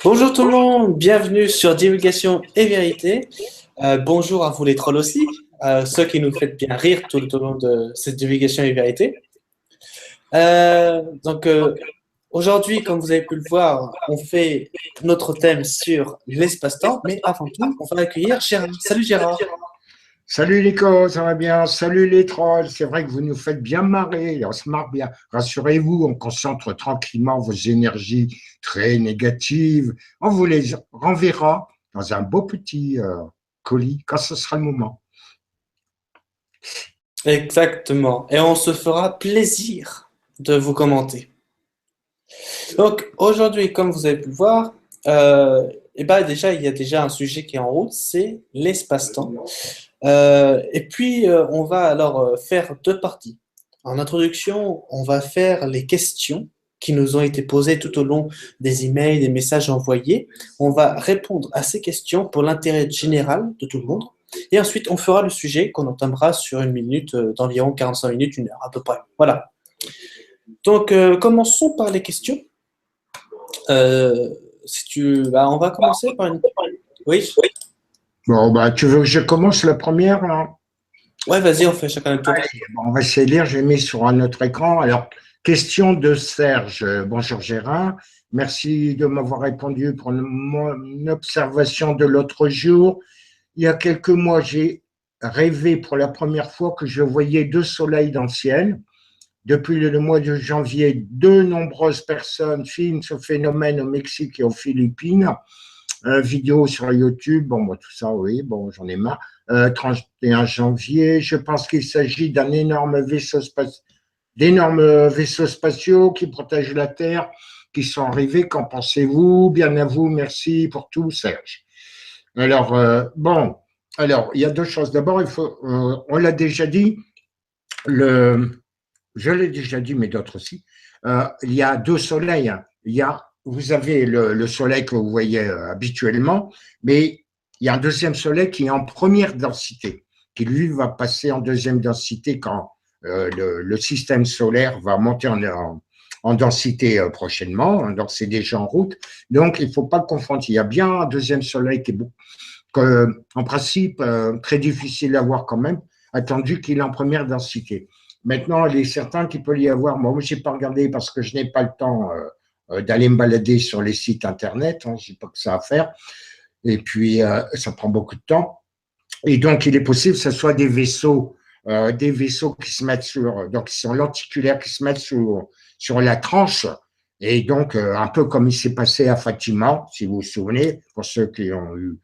Bonjour tout le monde, bienvenue sur Divulgation et Vérité. Bonjour à vous les trolls aussi, ceux qui nous faites bien rire tout au long de cette Divulgation et Vérité. Donc aujourd'hui, comme vous avez pu le voir, on fait notre thème sur l'espace-temps, mais avant tout, on va accueillir Gérard. Salut Gérard. Salut Nico, ça va bien? Salut les trolls, c'est vrai que vous nous faites bien marrer, on se marre bien. Rassurez-vous, on concentre tranquillement vos énergies très négatives. On vous les renverra dans un beau petit colis quand ce sera le moment. Exactement, et on se fera plaisir de vous commenter. Donc aujourd'hui, comme vous avez pu le voir, et ben déjà, il y a déjà un sujet qui est en route, c'est l'espace-temps. Et puis, on va alors faire deux parties. En introduction, on va faire les questions qui nous ont été posées tout au long des emails, des messages envoyés. On va répondre à ces questions pour l'intérêt général de tout le monde. Et ensuite, on fera le sujet qu'on entamera sur une minute, d'environ 45 minutes, une heure à peu près. Voilà. Donc, commençons par les questions. Si tu, bah, on va commencer par une. Oui. Bon, bah, tu veux que je commence la première là? Ouais, vas-y, on fait chacun le tour. Bon, on va essayer de lire, j'ai mis sur un autre écran. Alors, question de Serge. Bonjour Gérard, merci de m'avoir répondu pour mon observation de l'autre jour. Il y a quelques mois, j'ai rêvé pour la première fois que je voyais deux soleils dans le ciel. Depuis le mois de janvier, de nombreuses personnes filment ce phénomène au Mexique et aux Philippines. Vidéo sur YouTube, bon, moi, tout ça, oui, bon, j'en ai marre. 31 janvier, je pense qu'il s'agit d'un d'énormes vaisseaux spatiaux qui protègent la Terre, qui sont arrivés. Qu'en pensez-vous? Bien à vous, merci pour tout, Serge. Alors, bon, alors, il y a deux choses. D'abord, on l'a déjà dit, je l'ai déjà dit, mais d'autres aussi, il y a deux soleils. Hein. Vous avez le soleil que vous voyez habituellement, mais il y a un deuxième soleil qui est en première densité, qui lui va passer en deuxième densité quand le système solaire va monter en densité prochainement, hein, donc c'est déjà en route. Donc il ne faut pas le confondre. Il y a bien un deuxième soleil qui est en principe très difficile à voir quand même, attendu qu'il est en première densité. Maintenant, il est certain qu'il peut y avoir, moi je n'ai pas regardé parce que je n'ai pas le temps d'aller me balader sur les sites internet, hein, je n'ai pas que ça à faire, et puis ça prend beaucoup de temps. Et donc, il est possible que ce soit des vaisseaux qui se mettent donc qui sont lenticulaires, qui se mettent sur la tranche. Et donc, un peu comme il s'est passé à Fatima, si vous vous souvenez, pour ceux qui ont eu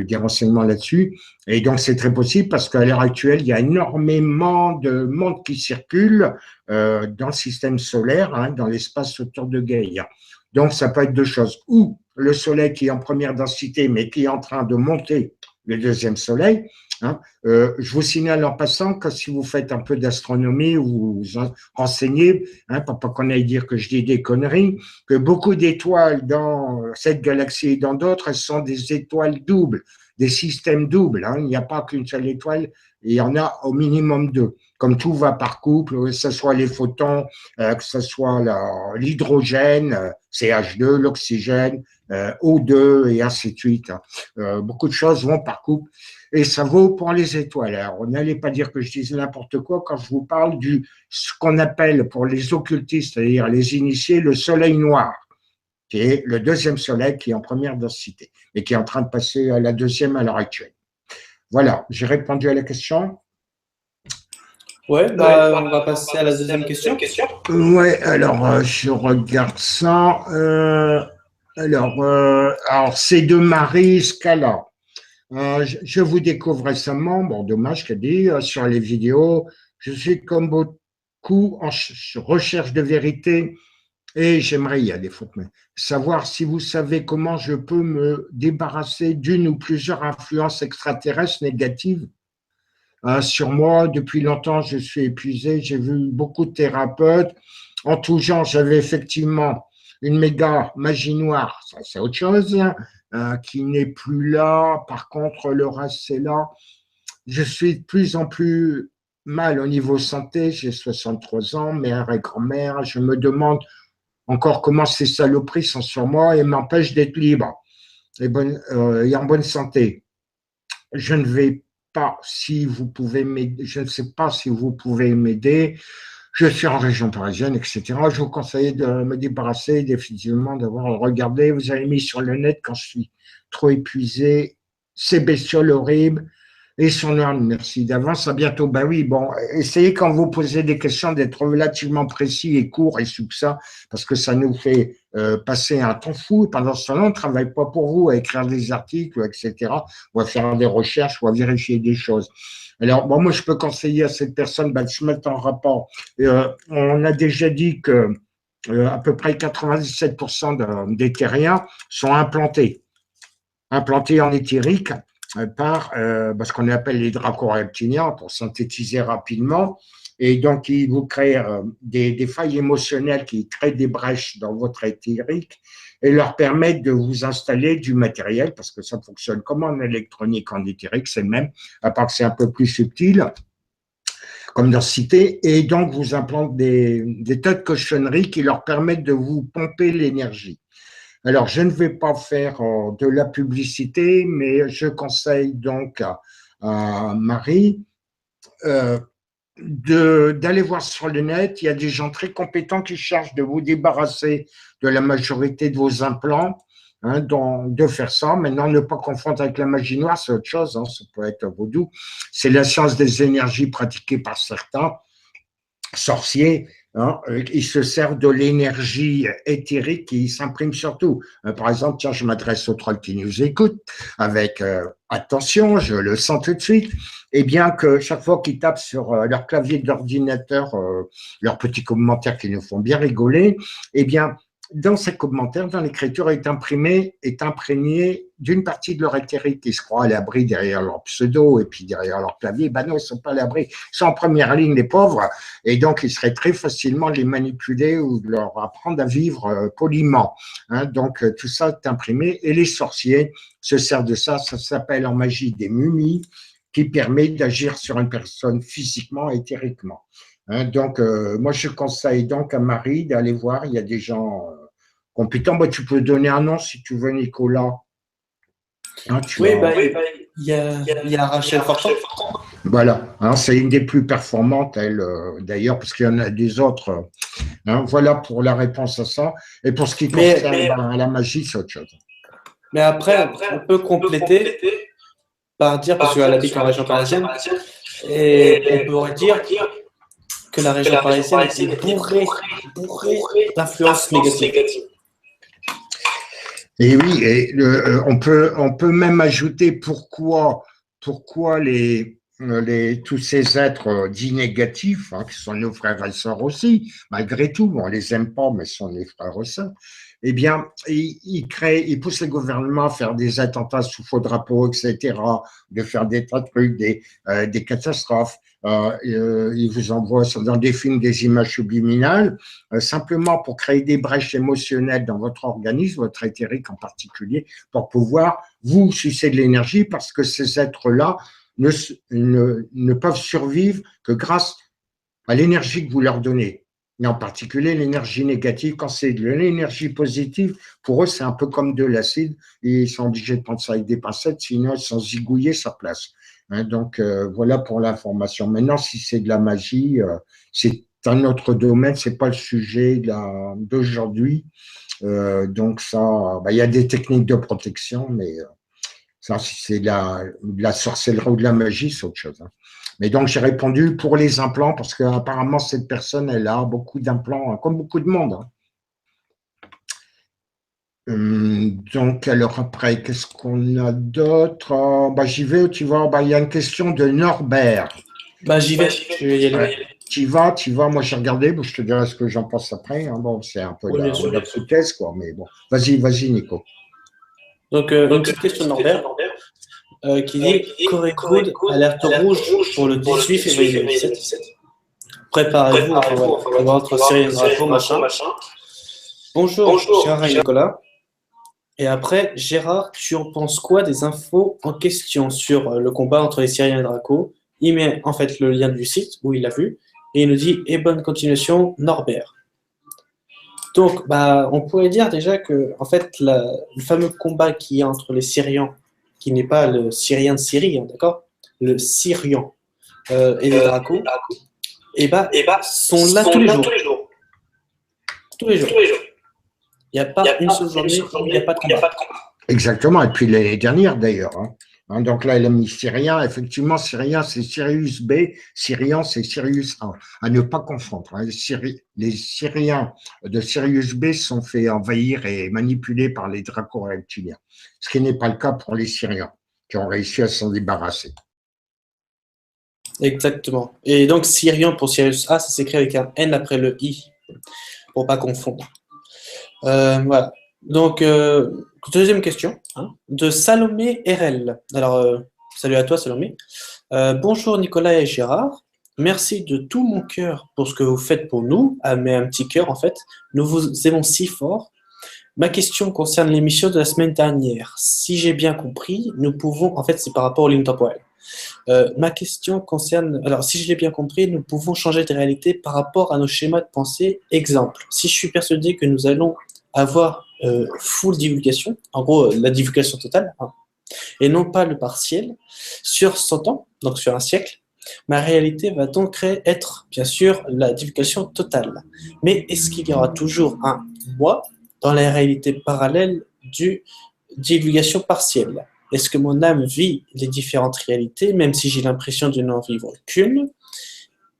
des renseignements là-dessus. Et donc, c'est très possible parce qu'à l'heure actuelle, il y a énormément de monde qui circule dans le système solaire, hein, dans l'espace autour de Gaïa. Donc, ça peut être deux choses. Ou le Soleil qui est en première densité, mais qui est en train de monter le deuxième soleil. Hein. Je vous signale en passant que si vous faites un peu d'astronomie ou vous renseignez, hein, pour pas qu'on aille dire que je dis des conneries, que beaucoup d'étoiles dans cette galaxie et dans d'autres, elles sont des étoiles doubles, des systèmes doubles. Hein. Il n'y a pas qu'une seule étoile, il y en a au minimum deux. Comme tout va par couple, que ce soit les photons, que ce soit l'hydrogène, CH2, l'oxygène, O2 et ainsi de suite. Beaucoup de choses vont par couple et ça vaut pour les étoiles. Alors, n'allez pas dire que je dis n'importe quoi quand je vous parle du ce qu'on appelle pour les occultistes, c'est-à-dire les initiés, le soleil noir, qui est le deuxième soleil qui est en première densité et qui est en train de passer à la deuxième à l'heure actuelle. Voilà, j'ai répondu à la question. Ouais, bah, on va passer à la deuxième question. Ouais, alors je regarde ça. Alors c'est de Marie Scala. Je vous découvre récemment, bon, dommage qu'elle dit, sur les vidéos. Je suis comme beaucoup en recherche de vérité et j'aimerais, il y a des fautes, mais savoir si vous savez comment je peux me débarrasser d'une ou plusieurs influences extraterrestres négatives sur moi. Depuis longtemps, je suis épuisé. J'ai vu beaucoup de thérapeutes. En tout genre, j'avais effectivement une méga magie noire, ça c'est autre chose, qui n'est plus là. Par contre, le reste, c'est là. Je suis de plus en plus mal au niveau santé. J'ai 63 ans, mère et grand-mère. Je me demande encore comment ces saloperies sont sur moi et m'empêchent d'être libre et en bonne santé. Je ne vais pas si vous pouvez m'aider, je ne sais pas si vous pouvez m'aider. Je suis en région parisienne, etc. Je vous conseille de me débarrasser définitivement d'avoir regardé. Vous avez mis sur le net quand je suis trop épuisé. Ces bestioles horribles. Et son âne, merci d'avance, à bientôt. Ben oui, bon, essayez quand vous posez des questions d'être relativement précis et court et succinct, parce que ça nous fait passer un temps fou. Pendant ce temps-là, on ne travaille pas pour vous à écrire des articles, etc., ou à faire des recherches ou à vérifier des choses. Alors, bon, moi, je peux conseiller à cette personne de se mettre en rapport. On a déjà dit que à peu près 97% des terriens sont implantés en éthérique par ce qu'on appelle les draco-reptiliens, pour synthétiser rapidement. Et donc, ils vous créent des failles émotionnelles qui créent des brèches dans votre éthérique et leur permettent de vous installer du matériel, parce que ça fonctionne comme en électronique, en éthérique, c'est le même, à part que c'est un peu plus subtil comme densité, et donc vous implantent des tas de cochonneries qui leur permettent de vous pomper l'énergie. Alors, je ne vais pas faire de la publicité, mais je conseille donc à Marie d'aller voir sur le net. Il y a des gens très compétents qui cherchent de vous débarrasser de la majorité de vos implants, hein, de faire ça. Maintenant, ne pas confondre avec la magie noire, c'est autre chose, hein, ça peut être vaudou. C'est la science des énergies pratiquée par certains sorciers. Hein, ils se servent de l'énergie éthérique qui s'imprime surtout. Par exemple, tiens, je m'adresse aux trolls qui nous écoutent avec attention, je le sens tout de suite, et bien que chaque fois qu'ils tapent sur leur clavier d'ordinateur leurs petits commentaires qui nous font bien rigoler, eh bien, dans ces commentaires, dans l'écriture, est imprégné d'une partie de leur éthérique. Ils se croient à l'abri derrière leur pseudo et puis derrière leur clavier. Ben non, ils ne sont pas à l'abri. Ils sont en première ligne, les pauvres, et donc il serait très facilement de les manipuler ou de leur apprendre à vivre poliment. Hein, donc tout ça est imprimé, et les sorciers se servent de ça. Ça s'appelle en magie des mumies, qui permet d'agir sur une personne physiquement, éthériquement. Hein, donc, moi, je conseille donc à Marie d'aller voir. Il y a des gens compétents. Bah, tu peux donner un nom si tu veux, Nicolas. Hein, Oui, il y a Rachel Fortin. Voilà, hein, c'est une des plus performantes, elle, d'ailleurs, parce qu'il y en a des autres. Hein, voilà pour la réponse à ça. Et pour ce qui concerne la magie, c'est autre chose. Mais après, on peut compléter par dire, parce qu'elle habite en région parisienne, et on pourrait dire que la région parisienne est bourrée d'influences négatives. Et oui, et on peut même ajouter pourquoi tous ces êtres dits négatifs, hein, qui sont nos frères et sœurs aussi, malgré tout, on les aime pas, mais ce sont les frères et sœurs, eh bien, ils poussent les gouvernements à faire des attentats sous faux drapeaux, etc., de faire des tas de trucs, des catastrophes. Ils vous envoient dans des films des images subliminales, simplement pour créer des brèches émotionnelles dans votre organisme, votre éthérique en particulier, pour pouvoir vous sucer de l'énergie, parce que ces êtres-là ne peuvent survivre que grâce à l'énergie que vous leur donnez. Et en particulier l'énergie négative. Quand c'est de l'énergie positive, pour eux, c'est un peu comme de l'acide. Ils sont obligés de prendre ça avec des pincettes, sinon ils sont zigouillés sa place. Hein, donc, voilà pour l'information. Maintenant, si c'est de la magie, c'est un autre domaine, c'est pas le sujet d'aujourd'hui. Donc, ça, il y a des techniques de protection, mais ça, si c'est de la sorcellerie ou de la magie, c'est autre chose. Hein. Mais donc, j'ai répondu pour les implants, parce qu'apparemment, cette personne, elle a beaucoup d'implants, hein, comme beaucoup de monde. Hein. Donc, alors après, qu'est-ce qu'on a d'autre? J'y vais, tu vois, il y a une question de Norbert. J'y vais, je vais y aller. Tu vas, moi j'ai regardé, je te dirai ce que j'en pense après. Hein. Bon, c'est un peu de la foutaise, quoi, mais bon. Vas-y, Nico. Donc, une petite question de Norbert qui dit Corée Good, alerte rouge pour le 18 février 2017. Préparez-vous, pour votre série de drapeaux, machin. Bonjour, Gérard et Nicolas. Et après, Gérard, tu en penses quoi des infos en question sur le combat entre les Syriens et Draco? Il met en fait le lien du site où il l'a vu et il nous dit et bonne continuation, Norbert. Donc, on pourrait dire déjà que, en fait, le fameux combat qui est entre les Syriens, qui n'est pas le Syrien de Syrie, hein, d'accord? Le Syrian et les Dracos, et sont là tous les jours. Tous les jours. Il n'y a pas une seule journée où il n'y a pas de combat. Exactement, et puis l'année dernière d'ailleurs. Donc là, elle a mis Syrien. Effectivement, Syrien, c'est Sirius B. Syrian, c'est Sirius A. À ne pas confondre. Les Syriens de Sirius B sont fait envahir et manipuler par les draco-reptiliens. Ce qui n'est pas le cas pour les Syriens, qui ont réussi à s'en débarrasser. Exactement. Et donc, Syrian pour Sirius A, ça s'écrit avec un N après le I, pour pas confondre. Voilà. Donc, deuxième question, hein, de Salomé RL. Alors, salut à toi, Salomé. Bonjour Nicolas et Gérard. Merci de tout mon cœur pour ce que vous faites pour nous. Ah, mais un petit cœur, en fait. Nous vous aimons si fort. Ma question concerne l'émission de la semaine dernière. Si j'ai bien compris, nous pouvons, en fait, c'est par rapport aux lignes temporelles. Ma question concerne, alors si je l'ai bien compris, nous pouvons changer de réalité par rapport à nos schémas de pensée. Exemple, si je suis persuadé que nous allons avoir full divulgation, en gros la divulgation totale, hein, et non pas le partiel, sur 100 ans, donc sur un siècle, ma réalité va donc être bien sûr la divulgation totale. Mais est-ce qu'il y aura toujours un moi dans la réalité parallèle du divulgation partielle? Est-ce que mon âme vit les différentes réalités, même si j'ai l'impression de n'en vivre qu'une?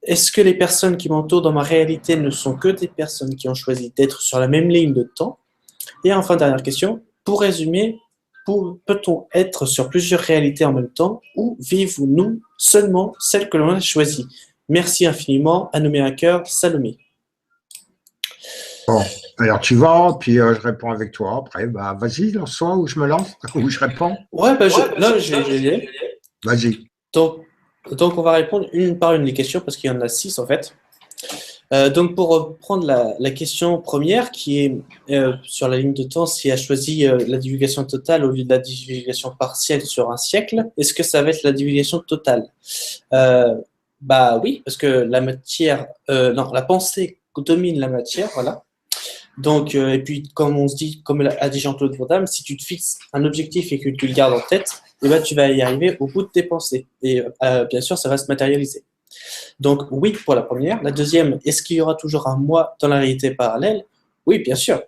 Est-ce que les personnes qui m'entourent dans ma réalité ne sont que des personnes qui ont choisi d'être sur la même ligne de temps? Et enfin, dernière question, pour résumer, peut-on être sur plusieurs réalités en même temps ou vivons-nous seulement celle que l'on a choisie? Merci infiniment, à nommer un cœur, Salomé. Bon, alors tu vas, puis je réponds avec toi. Après, vas-y, lance-toi, ou je me lance, ou je réponds. Ouais, là, j'ai. Vas-y. Donc, on va répondre une par une les questions parce qu'il y en a 6 en fait. Donc, pour reprendre la question première qui est sur la ligne de temps, si elle a choisi la divulgation totale au lieu de la divulgation partielle sur un siècle, est-ce que ça va être la divulgation totale? Oui, parce que la matière, non, la pensée domine la matière, voilà. Donc, et puis, comme on se dit, comme a dit Jean-Claude Van Damme, si tu te fixes un objectif et que tu le gardes en tête, tu vas y arriver au bout de tes pensées. Et bien sûr, ça va se matérialiser. Donc, oui, pour la première. La deuxième, est-ce qu'il y aura toujours un moi dans la réalité parallèle? Oui, bien sûr.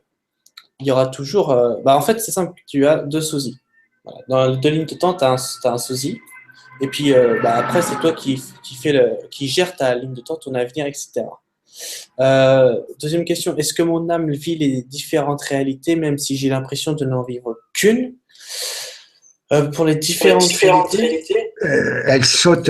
Il y aura toujours. En fait, c'est simple, tu as deux sosies. Voilà. Dans les deux lignes de temps, tu as, un sosie. Et puis, après, c'est toi qui gère ta ligne de temps, ton avenir, etc. Deuxième question, est-ce que mon âme vit les différentes réalités, même si j'ai l'impression de n'en vivre qu'une? Pour les différentes réalités, elle saute,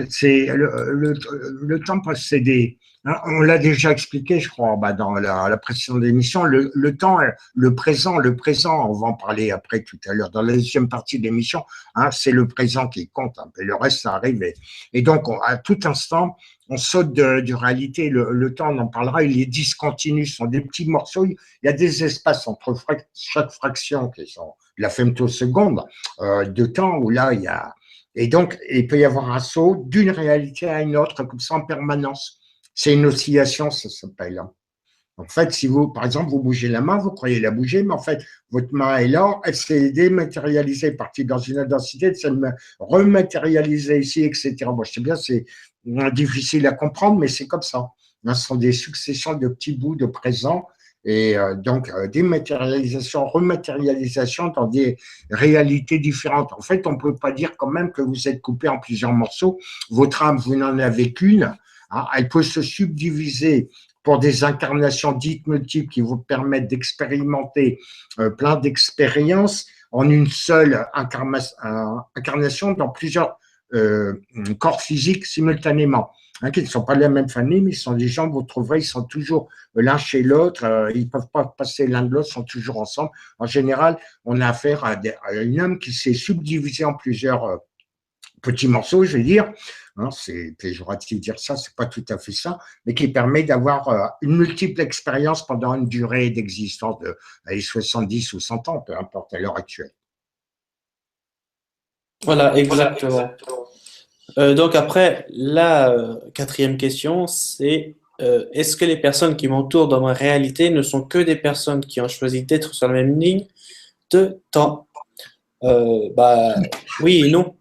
c'est le temps possédé. On l'a déjà expliqué, je crois, dans la précédente émission. Le temps, le présent, on va en parler après tout à l'heure, dans la deuxième partie de l'émission, c'est le présent qui compte, et le reste, ça arrive. Et donc, à tout instant, on saute de réalité. Le temps, on en parlera, il est discontinu, ce sont des petits morceaux. Il y a des espaces entre chaque fraction, qui sont la femtoseconde de temps, où là, il y a. Et donc, il peut y avoir un saut d'une réalité à une autre, comme ça, en permanence. C'est une oscillation, ça s'appelle. En fait, si vous, par exemple, vous bougez la main, vous croyez la bouger, mais en fait, votre main est là, elle s'est dématérialisée, partie dans une densité, elle s'est rematérialisée ici, etc. Bon, je sais bien, c'est difficile à comprendre, mais c'est comme ça. Ce sont des successions de petits bouts de présent et donc dématérialisation, rematérialisation dans des réalités différentes. En fait, on ne peut pas dire quand même que vous êtes coupé en plusieurs morceaux. Votre âme, vous n'en avez qu'une. Elle peut se subdiviser pour des incarnations dites multiples qui vous permettent d'expérimenter plein d'expériences en une seule incarnation dans plusieurs corps physiques simultanément, qui ne sont pas de la même famille, mais ils sont des gens, vous trouverez, ils sont toujours l'un chez l'autre, ils ne peuvent pas passer l'un de l'autre, ils sont toujours ensemble. En général, on a affaire à une âme qui s'est subdivisée en plusieurs petits morceaux, je vais dire, c'est péjoratif de dire ça, c'est pas tout à fait ça, mais qui permet d'avoir une multiple expérience pendant une durée d'existence de 70 ou 100 ans, peu importe, à l'heure actuelle. Voilà, exactement. Donc après, la quatrième question, c'est est-ce que les personnes qui m'entourent dans ma réalité ne sont que des personnes qui ont choisi d'être sur la même ligne de temps? Bah, oui et non.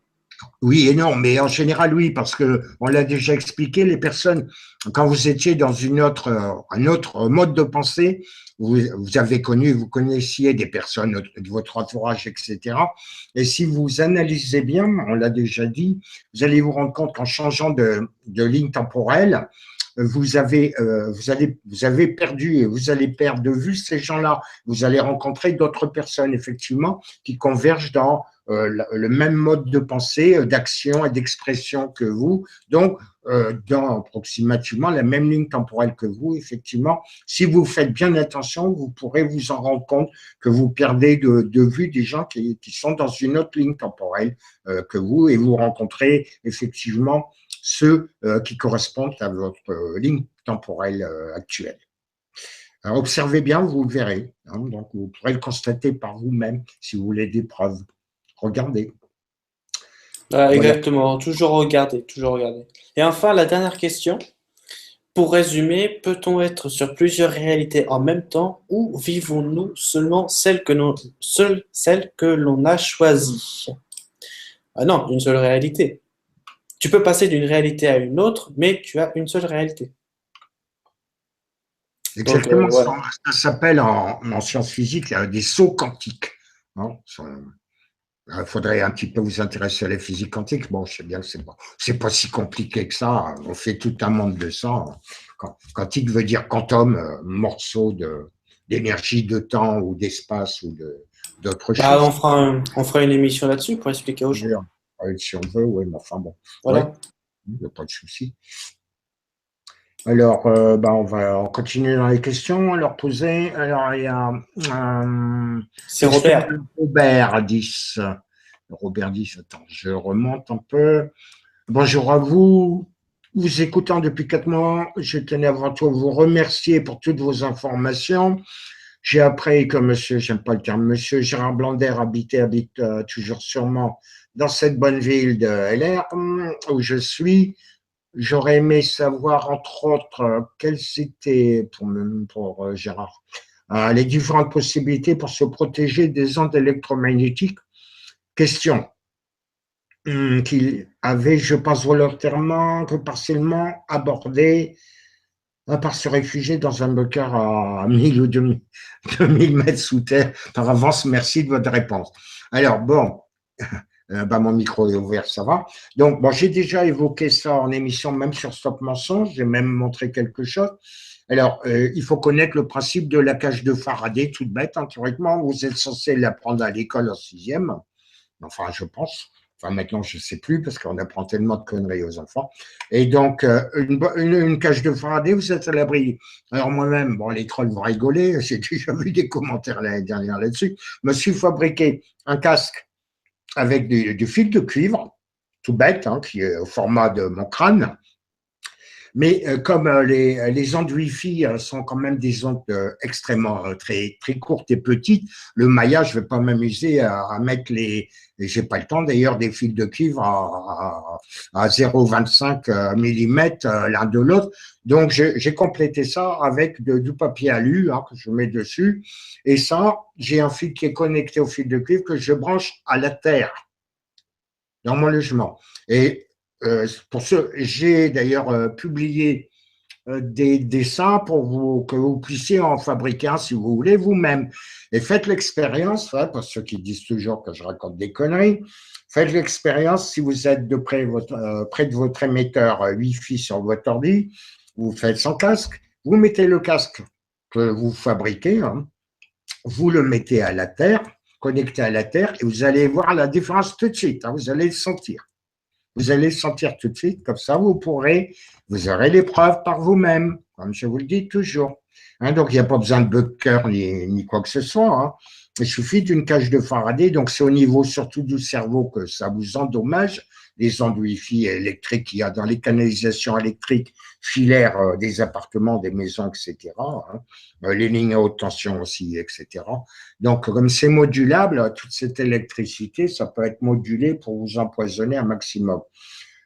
Oui et non, mais en général, oui, parce que on l'a déjà expliqué, les personnes, quand vous étiez dans un autre mode de pensée, vous avez connu, vous connaissiez des personnes de votre entourage, etc. Et si vous analysez bien, on l'a déjà dit, vous allez vous rendre compte qu'en changeant de ligne temporelle, vous avez perdu et vous allez perdre de vue ces gens-là. Vous allez rencontrer d'autres personnes, effectivement, qui convergent dans le même mode de pensée, d'action et d'expression que vous. Donc, dans approximativement la même ligne temporelle que vous, effectivement. Si vous faites bien attention, vous pourrez vous en rendre compte que vous perdez de vue des gens qui sont dans une autre ligne temporelle que vous et vous rencontrez effectivement ceux qui correspondent à votre ligne temporelle actuelle. Alors, observez bien, vous le verrez. Hein, donc, vous pourrez le constater par vous-même si vous voulez des preuves. Regardez. Voilà, Voilà. exactement. Toujours regarder, toujours regarder. Et enfin, la dernière question. Pour résumer, peut-on être sur plusieurs réalités en même temps ou vivons-nous seulement celle que l'on a choisie? Ah non, une seule réalité. Tu peux passer d'une réalité à une autre, mais tu as une seule réalité. Donc Exactement, voilà. ça s'appelle en sciences physiques des sauts quantiques. Hein. Il faudrait un petit peu vous intéresser à la physique quantique. Bon, je sais bien que c'est pas si compliqué que ça. On fait tout un monde de ça. Quantique veut dire quantum, morceau d'énergie, de temps ou d'espace ou d'autres Bah, choses. on fera une émission là-dessus pour expliquer aux gens. D'ailleurs, si on veut, oui, mais enfin bon, oui, Voilà. il n'y a pas de souci. Alors, on continue dans les questions à leur poser. Alors, il y a C'est question Robert. de Robert 10. Robert 10, attends, je remonte un peu. Bonjour à vous. Vous écoutant depuis 4 mois, je tenais avant tout à vous remercier pour toutes vos informations. J'ai appris que monsieur, j'aime pas le terme, monsieur Gérard Blander habite toujours sûrement dans cette bonne ville de LR où je suis. J'aurais aimé savoir, entre autres, quelles étaient, pour Gérard, les différentes possibilités pour se protéger des ondes électromagnétiques. Question qu'il avait, je pense, volontairement que partiellement abordé, à part se réfugier dans un bunker à 1000 ou 2000 mètres sous terre. Par avance, merci de votre réponse. Alors, bon, mon micro est ouvert, ça va. Donc, bon, j'ai déjà évoqué ça en émission, même sur Stop Mensonge, j'ai même montré quelque chose. Alors, il faut connaître le principe de la cage de Faraday, toute bête, hein, théoriquement. Vous êtes censé l'apprendre à l'école en sixième. Enfin, je pense. Enfin, maintenant, je ne sais plus parce qu'on apprend tellement de conneries aux enfants. Et donc, une cage de Faraday, vous êtes à l'abri. Alors, moi-même, bon, les trolls vont rigoler. J'ai déjà vu des commentaires l'année dernière là-dessus. Je me suis fabriqué un casque avec du fil de cuivre, tout bête, hein, qui est au format de mon crâne. Mais comme les ondes Wi-Fi sont quand même des ondes extrêmement très, très courtes et petites, le maillage, je ne vais pas m'amuser à mettre j'ai pas le temps d'ailleurs, des fils de cuivre à 0,25 mm l'un de l'autre. Donc, j'ai complété ça avec du papier alu que je mets dessus. Et ça, j'ai un fil qui est connecté au fil de cuivre que je branche à la terre dans mon logement. Et pour ce, j'ai d'ailleurs publié des dessins que vous puissiez en fabriquer un si vous voulez vous-même. Et faites l'expérience, pour ceux qui disent toujours que je raconte des conneries, faites l'expérience si vous êtes près de votre émetteur Wi-Fi sur votre ordi, vous faites sans casque, vous mettez le casque que vous fabriquez, hein, vous le mettez à la terre, connecté à la terre, et vous allez voir la différence tout de suite, hein, vous allez le sentir. Vous allez le sentir tout de suite, comme ça vous aurez les preuves par vous-même, comme je vous le dis toujours. Hein, donc, il n'y a pas besoin de bunker ni quoi que ce soit. Hein. Il suffit d'une cage de Faraday, donc c'est au niveau surtout du cerveau que ça vous endommage, les ondes Wi-Fi électriques qu'il y a dans les canalisations électriques filaires des appartements, des maisons, etc. Hein, les lignes à haute tension aussi, etc. Donc, comme c'est modulable, toute cette électricité, ça peut être modulé pour vous empoisonner un maximum.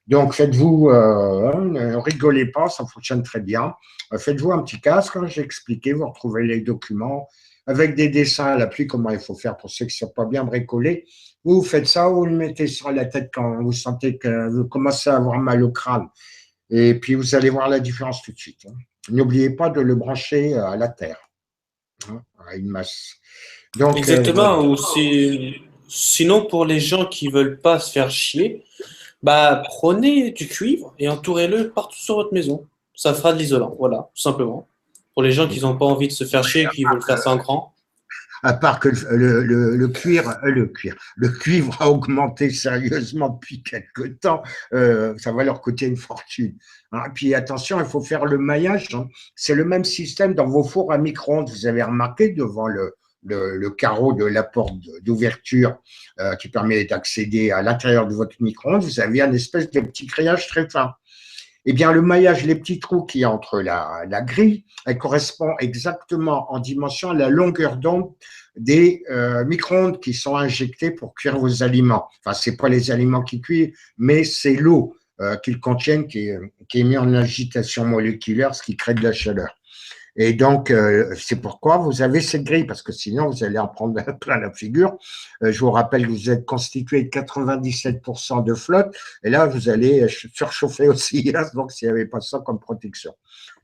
Donc, faites-vous, ne rigolez pas, ça fonctionne très bien. Faites-vous un petit casque, hein, j'ai expliqué, vous retrouvez les documents avec des dessins à l'appui, comment il faut faire pour ceux qui ne sont pas bien bricolés. Vous faites ça, vous le mettez sur la tête quand vous sentez que vous commencez à avoir mal au crâne. Et puis, vous allez voir la différence tout de suite, hein. N'oubliez pas de le brancher à la terre, hein, à une masse. Donc, voilà. Exactement. Ou sinon, pour les gens qui veulent pas se faire chier, bah, prenez du cuivre et entourez-le partout sur votre maison. Ça fera de l'isolant, voilà, tout simplement. Pour les gens qui n'ont pas envie de se faire chier et qui veulent faire ça en grand. À part que le cuivre a augmenté sérieusement depuis quelques temps, ça va leur coûter une fortune, hein. Puis attention, il faut faire le maillage, hein. C'est le même système dans vos fours à micro-ondes. Vous avez remarqué devant le carreau de la porte d'ouverture qui permet d'accéder à l'intérieur de votre micro-ondes, vous avez un espèce de petit grillage très fin. Eh bien, le maillage, les petits trous qu'il y a entre la grille, elle correspond exactement en dimension à la longueur d'onde des micro-ondes qui sont injectés pour cuire vos aliments. Enfin, ce n'est pas les aliments qui cuisent, mais c'est l'eau qu'ils contiennent qui est mise en agitation moléculaire, ce qui crée de la chaleur. Et donc, c'est pourquoi vous avez cette grille, parce que sinon, vous allez en prendre plein la figure. Je vous rappelle que vous êtes constitué de 97% de flotte, et là, vous allez surchauffer aussi, hein, donc s'il n'y avait pas ça comme protection.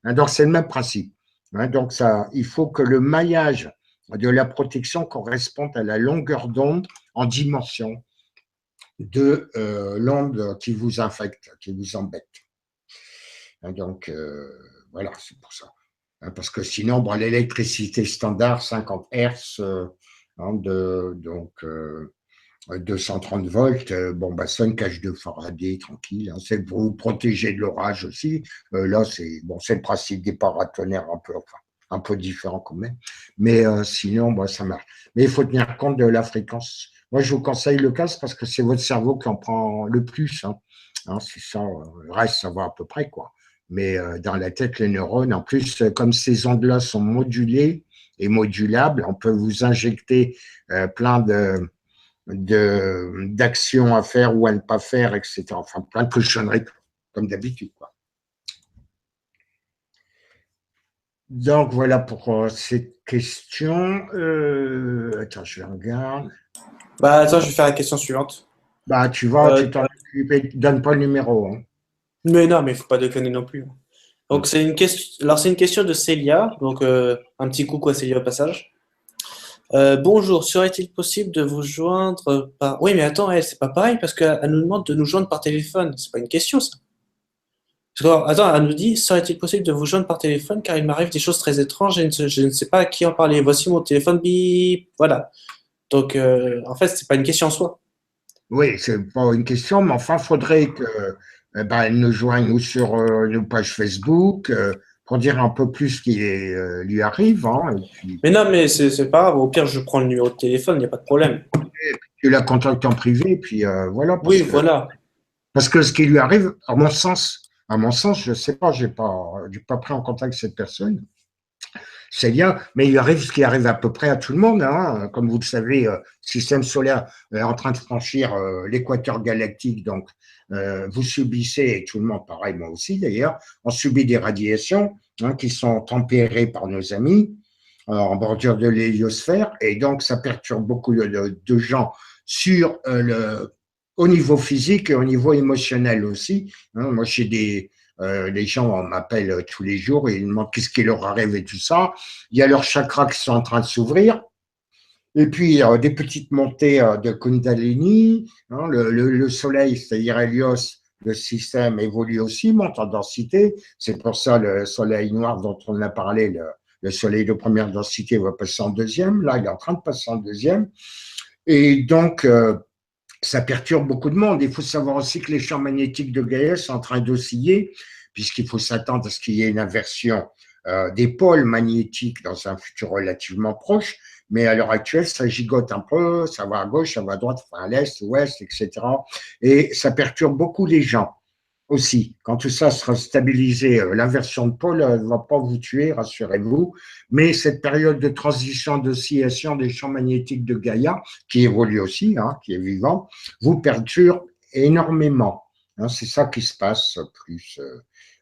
Hein, donc, c'est le même principe. Hein, donc, ça, il faut que le maillage de la protection corresponde à la longueur d'onde en dimension de l'onde qui vous infecte, qui vous embête. Hein, donc, voilà, c'est pour ça. Parce que sinon, bon, l'électricité standard, 50 Hertz, hein, donc 230 volts, bon, bah, ça, une cage de Faraday, tranquille, hein, c'est pour vous protéger de l'orage aussi. Là, c'est bon, le principe des paratonnerres enfin, un peu différent quand même. Mais sinon, bah, ça marche. Mais il faut tenir compte de la fréquence. Moi, je vous conseille le casque parce que c'est votre cerveau qui en prend le plus, hein. Hein, c'est ça, le reste, ça va à peu près, quoi. Mais dans la tête, les neurones, en plus, comme ces ondes-là sont modulées et modulables, on peut vous injecter plein d'actions à faire ou à ne pas faire, etc. Enfin, plein de cochonneries, comme d'habitude, quoi. Donc, voilà pour cette question. Attends, je regarde. Bah, attends, je vais faire la question suivante. Bah, tu vois, Euh, tu t'en occupes, donne pas le numéro, hein. mais non, mais il faut pas déconner non plus. Donc, Mm. c'est une question, alors c'est une question de Célia. Donc, un petit coucou à Célia au passage. Bonjour, serait-il possible de vous joindre par... Oui, mais attends, elle, c'est pas pareil parce qu'elle nous demande de nous joindre par téléphone. C'est pas une question, ça. Attends, elle nous dit, serait-il possible de vous joindre par téléphone car il m'arrive des choses très étranges et je ne sais pas à qui en parler. Voici mon téléphone, bip. Voilà. Donc, en fait, c'est pas une question en soi. Oui, c'est pas une question, mais enfin, il faudrait que ben, elle nous joigne ou sur nos pages Facebook pour dire un peu plus ce qui lui arrive, hein, et puis Mais non, mais c'est pas grave. Au pire, je prends le numéro de téléphone, il n'y a pas de problème. tu la contactes en privé, et puis voilà, Oui, voilà. parce que ce qui lui arrive, à mon sens, je sais pas, j'ai pas pris en contact cette personne, c'est bien, mais il arrive ce qui arrive à peu près à tout le monde, hein. Comme vous le savez, le système solaire est en train de franchir l'équateur galactique, donc vous subissez, et tout le monde, pareil, moi aussi d'ailleurs, on subit des radiations, hein, qui sont tempérées par nos amis en bordure de l'héliosphère, et donc ça perturbe beaucoup de gens sur au niveau physique et au niveau émotionnel aussi, hein. Moi, j'ai les gens m'appellent tous les jours et ils me demandent qu'est-ce qui leur arrive et tout ça. Il y a leurs chakras qui sont en train de s'ouvrir. Et puis, des petites montées de Kundalini, hein, le soleil, c'est-à-dire Hélios, le système évolue aussi, monte en densité. C'est pour ça le soleil noir dont on a parlé, le soleil de première densité va passer en deuxième. Là, il est en train de passer en deuxième. Et donc, ça perturbe beaucoup de monde. Il faut savoir aussi que les champs magnétiques de Gaïa sont en train d'osciller, puisqu'il faut s'attendre à ce qu'il y ait une inversion des pôles magnétiques dans un futur relativement proche. Mais à l'heure actuelle, ça gigote un peu, ça va à gauche, ça va à droite, enfin à l'est, ouest, etc. Et ça perturbe beaucoup les gens aussi. Quand tout ça sera stabilisé, l'inversion de pôle ne va pas vous tuer, rassurez-vous. Mais cette période de transition, d'oscillation des champs magnétiques de Gaïa, qui évolue aussi, hein, qui est vivant, vous perturbe énormément. hein, c'est ça qui se passe, plus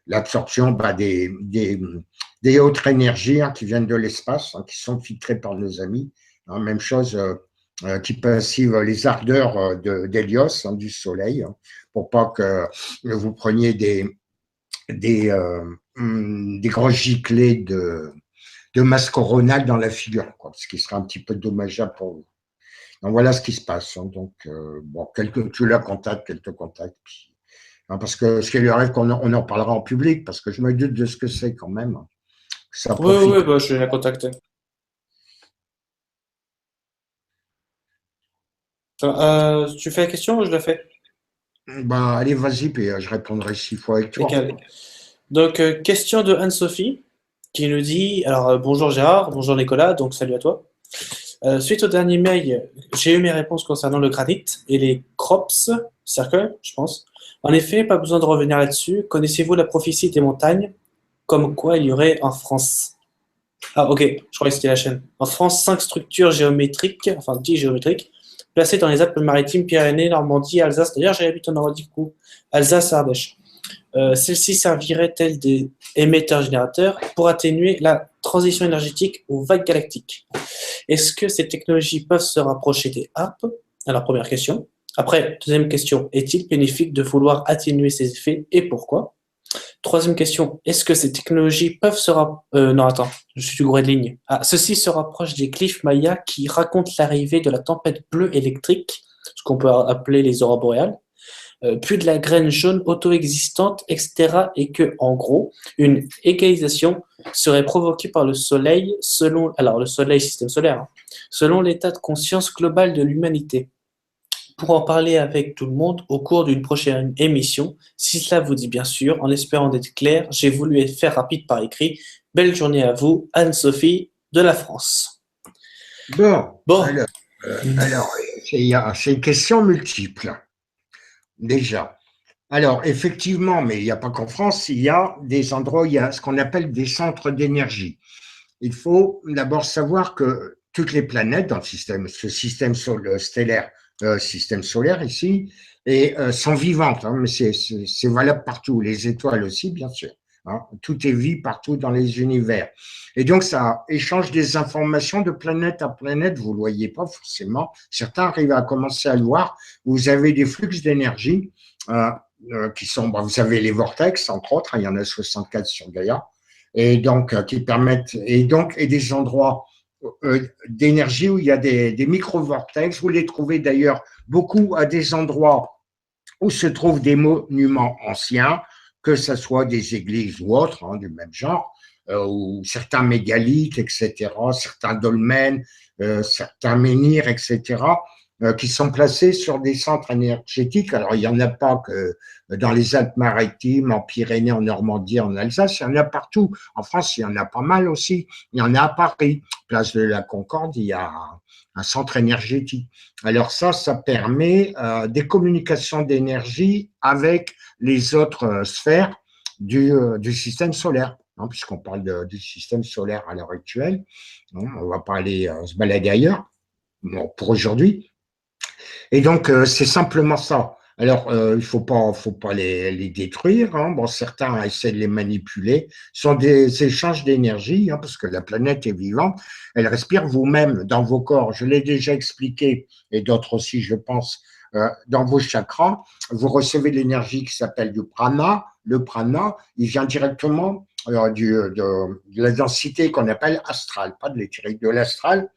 l'absorption des autres énergies, hein, qui viennent de l'espace, hein, qui sont filtrées par nos amis. Hein, même chose qui passivent les ardeurs d'Hélios, hein, du Soleil, hein, pour pas que vous preniez des grosses giclées de masse coronale dans la figure, quoi, ce qui serait un petit peu dommageable pour vous. Donc voilà ce qui se passe. Hein. Donc, bon, tu la contactes, qu'elle te contacte. Puis, hein, parce que ce qui lui arrive, on en parlera en public, parce que je me doute de ce que c'est quand même. Hein. Ça Oui, profite. oui, bah, je vais la contacter. Tu fais la question ou je la fais? Bah, allez, vas-y, puis je répondrai 6 fois avec C'est toi. calé. Donc, question de Anne-Sophie qui nous dit, alors bonjour Gérard, bonjour Nicolas, donc salut à toi. Suite au dernier mail, j'ai eu mes réponses concernant le granit et les crops, circle, je pense. En effet, pas besoin de revenir là-dessus. Connaissez-vous la prophétie des montagnes? Comme quoi il y aurait en France. Ah, ok, je croyais que c'était la chaîne. En France, 5 structures géométriques, enfin 10 géométriques, placées dans les Alpes-Maritimes, Pyrénées, Normandie, Alsace. D'ailleurs, j'habite en Normandie, du coup, Alsace, Ardèche. Celles-ci serviraient telles des émetteurs-générateurs pour atténuer la transition énergétique aux vagues galactiques. Est-ce que ces technologies peuvent se rapprocher des harpes? Alors, première question. Après, deuxième question, est-il bénéfique de vouloir atténuer ces effets et pourquoi? Troisième question, est-ce que ces technologies peuvent se non, attends, je suis gouré de ligne. Ah, ceci se rapproche des glyphes mayas qui racontent l'arrivée de la tempête bleue électrique, ce qu'on peut appeler les aurores boréales, puis de la graine jaune auto-existante, etc. Et que, en gros, une égalisation serait provoquée par le Soleil selon, alors le Soleil, système solaire, hein, selon l'état de conscience global de l'humanité. Pour en parler avec tout le monde au cours d'une prochaine émission, si cela vous dit bien sûr, en espérant d'être clair, j'ai voulu faire rapide par écrit. Belle journée à vous, Anne-Sophie de la France. Bon, Bon, alors c'est une question multiple, déjà. Alors, effectivement, mais il n'y a pas qu'en France, il y a des endroits où il y a ce qu'on appelle des centres d'énergie. Il faut d'abord savoir que toutes les planètes dans ce système stellaire, système solaire ici, sont vivantes, hein, mais c'est valable partout, les étoiles aussi, bien sûr. Hein, tout est vie partout dans les univers. Et donc, ça échange des informations de planète à planète, vous ne le voyez pas forcément. Certains arrivent à commencer à le voir. Vous avez des flux d'énergie qui sont, bon, vous avez les vortex, entre autres, hein, il y en a 64 sur Gaïa, et donc qui permettent, et des endroits d'énergie où il y a des micro-vortex. Vous les trouvez d'ailleurs beaucoup à des endroits où se trouvent des monuments anciens, que ce soit des églises ou autres, hein, du même genre, ou certains mégalithes, etc., certains dolmens, certains menhirs, etc., qui sont placés sur des centres énergétiques. Alors, il n'y en a pas que dans les Alpes-Maritimes, en Pyrénées, en Normandie, en Alsace, il y en a partout. En France, il y en a pas mal aussi. Il y en a à Paris, place de la Concorde, il y a un centre énergétique. Alors ça permet des communications d'énergie avec les autres sphères du système solaire, hein, puisqu'on parle du système solaire à l'heure actuelle. Hein, on ne va pas aller se balader ailleurs, bon, pour aujourd'hui. Et donc, c'est simplement ça. Alors, il faut pas les détruire. Hein. Bon, certains essaient de les manipuler. Ce sont des échanges d'énergie, hein, parce que la planète est vivante. Elle respire vous-même dans vos corps. Je l'ai déjà expliqué, et d'autres aussi, je pense, dans vos chakras. Vous recevez de l'énergie qui s'appelle du prana. Le prana, il vient directement de la densité qu'on appelle astrale, pas de l'éthérique, de l'astral.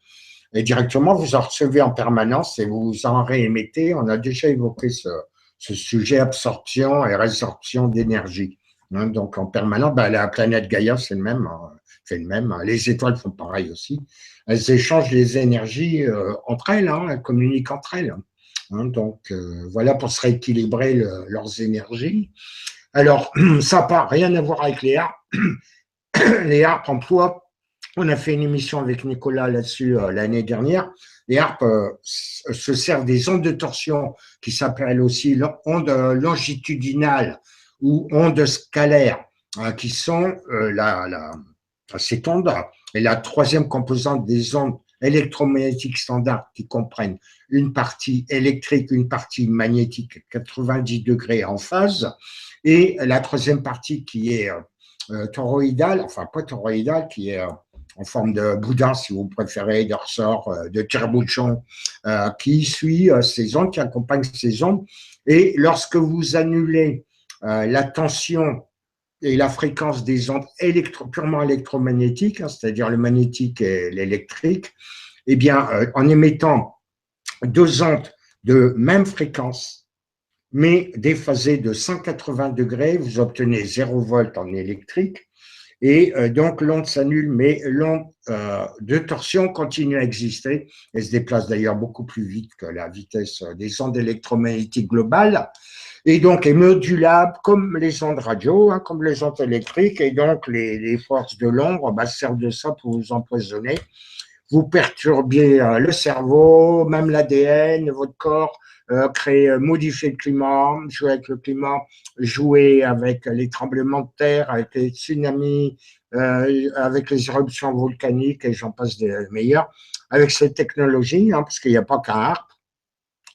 Et directement, vous en recevez en permanence et vous en réémettez. On a déjà évoqué ce sujet absorption et résorption d'énergie. Hein, donc, en permanence, ben, la planète Gaïa, c'est le même. C'est le même. Les étoiles font pareil aussi. Elles échangent les énergies entre elles, hein, elles communiquent entre elles. Hein, donc, voilà pour se rééquilibrer leurs énergies. Alors, ça n'a pas rien à voir avec les harpes. Les harpes emploient, on a fait une émission avec Nicolas là-dessus l'année dernière. Les harpes se servent des ondes de torsion qui s'appellent aussi ondes longitudinales ou ondes scalaires, qui sont cette onde est la troisième composante des ondes électromagnétiques standards qui comprennent une partie électrique, une partie magnétique 90 degrés en phase, et la troisième partie qui est toroïdale, enfin pas toroïdale, qui est en forme de boudin, si vous préférez, de ressort, de tire-bouchon, qui suit ces ondes, qui accompagne ces ondes. Et lorsque vous annulez la tension et la fréquence des ondes purement électromagnétiques, hein, c'est-à-dire le magnétique et l'électrique, eh bien, en émettant deux ondes de même fréquence, mais déphasées de 180 degrés, vous obtenez 0 volt en électrique, et donc l'onde s'annule, mais l'onde de torsion continue à exister. Elle se déplace d'ailleurs beaucoup plus vite que la vitesse des ondes électromagnétiques globales, et donc est modulable comme les ondes radio, hein, comme les ondes électriques, et donc les forces de l'ombre servent de ça pour vous empoisonner. Vous perturbez le cerveau, même l'ADN, votre corps, modifier le climat, jouer avec le climat, jouer avec les tremblements de terre, avec les tsunamis, avec les éruptions volcaniques, et j'en passe des meilleurs, avec ces technologies, hein, parce qu'il n'y a pas qu'un HAARP,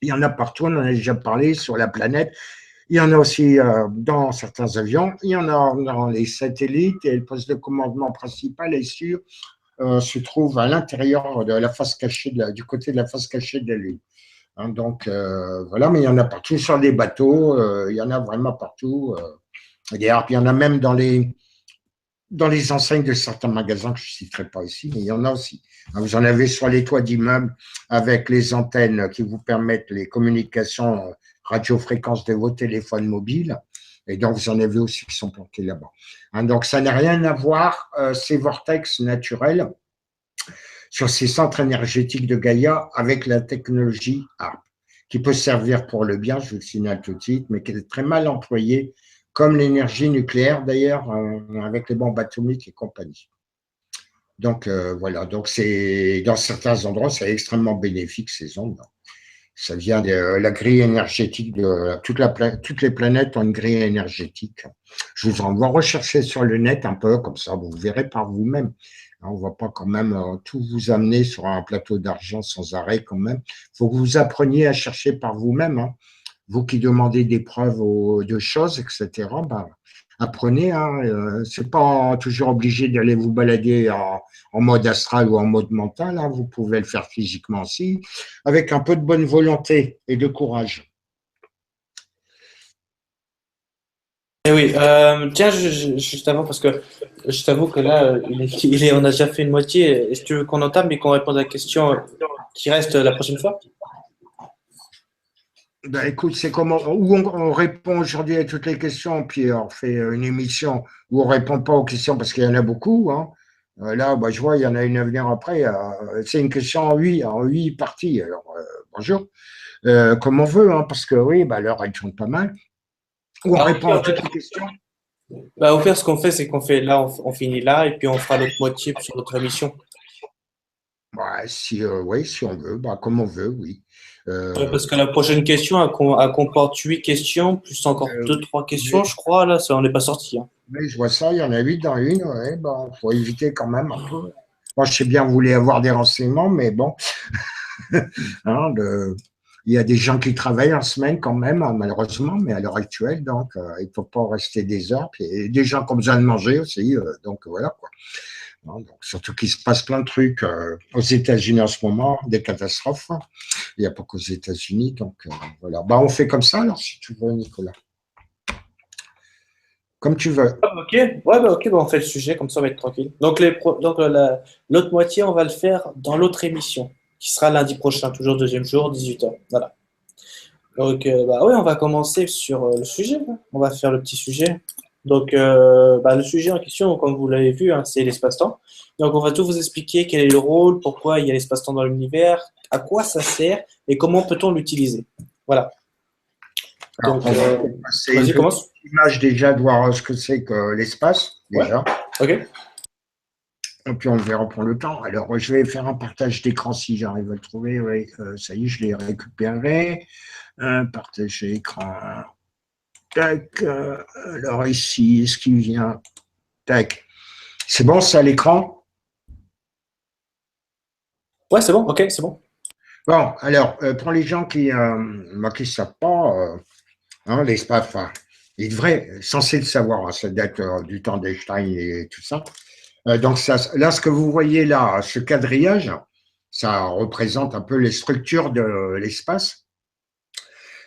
il y en a partout, on en a déjà parlé sur la planète. Il y en a aussi dans certains avions, il y en a dans les satellites, et le poste de commandement principal est sûr se trouve à l'intérieur de la face cachée, du côté de la face cachée de la Lune. Hein, donc voilà, mais il y en a partout sur des bateaux, il y en a vraiment partout. D'ailleurs, il y en a même dans les enseignes de certains magasins que je ne citerai pas ici, mais il y en a aussi. Hein, vous en avez sur les toits d'immeubles avec les antennes qui vous permettent les communications radiofréquences de vos téléphones mobiles. Et donc, vous en avez aussi qui sont planqués là-bas. Hein, donc, ça n'a rien à voir, ces vortex naturels, sur ces centres énergétiques de Gaïa avec la technologie HARP, qui peut servir pour le bien, je vous le signale tout de suite, mais qui est très mal employée, comme l'énergie nucléaire d'ailleurs, avec les bombes atomiques et compagnie. Donc voilà, donc c'est dans certains endroits, c'est extrêmement bénéfique ces ondes. Ça vient de la grille énergétique de toutes les planètes ont une grille énergétique. Je vous envoie rechercher sur le net un peu, comme ça vous verrez par vous-même. On ne va pas quand même tout vous amener sur un plateau d'argent sans arrêt quand même. Il faut que vous appreniez à chercher par vous-même. Hein. Vous qui demandez des preuves de choses, etc., apprenez. Hein. Ce n'est pas toujours obligé d'aller vous balader en mode astral ou en mode mental. Hein. Vous pouvez le faire physiquement aussi, avec un peu de bonne volonté et de courage. Eh oui, tiens, juste avant, parce que je t'avoue que là, on a déjà fait une moitié. Est-ce que tu veux qu'on entame et qu'on réponde à la question qui reste la prochaine fois? Ben, écoute, c'est comment où on répond aujourd'hui à toutes les questions, puis on fait une émission où on répond pas aux questions parce qu'il y en a beaucoup. Hein. Là, je vois, il y en a une à venir après. C'est une question en huit parties. Alors, bonjour. Comme on veut, hein, parce que oui, l'heure, elle tourne pas mal. Où on répond à toutes les questions. Au pire, ce qu'on fait, c'est qu'on fait là, on finit là, et puis on fera l'autre moitié sur notre émission. Oui, si on veut, comme on veut, oui. Parce que la prochaine question, elle comporte 8 questions, plus encore 2, 3 questions, je crois. Là, ça, on n'est pas sorti. Hein. Mais je vois ça, il y en a 8 dans une. Ouais, faut éviter quand même un peu. Moi, je sais bien que vous voulez avoir des renseignements, mais bon. Hein, il y a des gens qui travaillent en semaine quand même, hein, malheureusement, mais à l'heure actuelle, donc il ne faut pas rester des heures. Puis il y a des gens qui ont besoin de manger aussi, donc voilà quoi. Hein, donc, surtout qu'il se passe plein de trucs aux États-Unis en ce moment, des catastrophes. Hein. Il n'y a pas qu'aux États-Unis, donc voilà. On fait comme ça alors, si tu veux, Nicolas. Comme tu veux. Ok, ouais, ok, on fait le sujet, comme ça on va être tranquille. Donc, l'autre moitié, on va le faire dans l'autre émission, qui sera lundi prochain, toujours deuxième jour, 18h. Voilà. Donc, oui, on va commencer sur le sujet. Hein. On va faire le petit sujet. Donc, le sujet en question, comme vous l'avez vu, hein, c'est l'espace-temps. Donc, on va tout vous expliquer quel est le rôle, pourquoi il y a l'espace-temps dans l'univers, à quoi ça sert et comment peut-on l'utiliser. Voilà. Alors, Donc, c'est vas-y, une commence. petite image déjà de voir ce que c'est que l'espace, déjà. Ouais. Ok. Et puis on verra pour le temps. Alors, je vais faire un partage d'écran si j'arrive à le trouver. Oui, ça y est, je l'ai récupéré. Un partage d'écran. Tac. Alors ici, est-ce qu'il vient? Tac. C'est bon, ça à l'écran? Ouais, c'est bon, ok, c'est bon. Bon, alors, pour les gens qui ne savent pas, hein, l'espace, enfin, ils devraient, censés le savoir, hein, ça date du temps d'Einstein et tout ça. Donc, ça, là, ce que vous voyez là, ce quadrillage, ça représente un peu les structures de l'espace.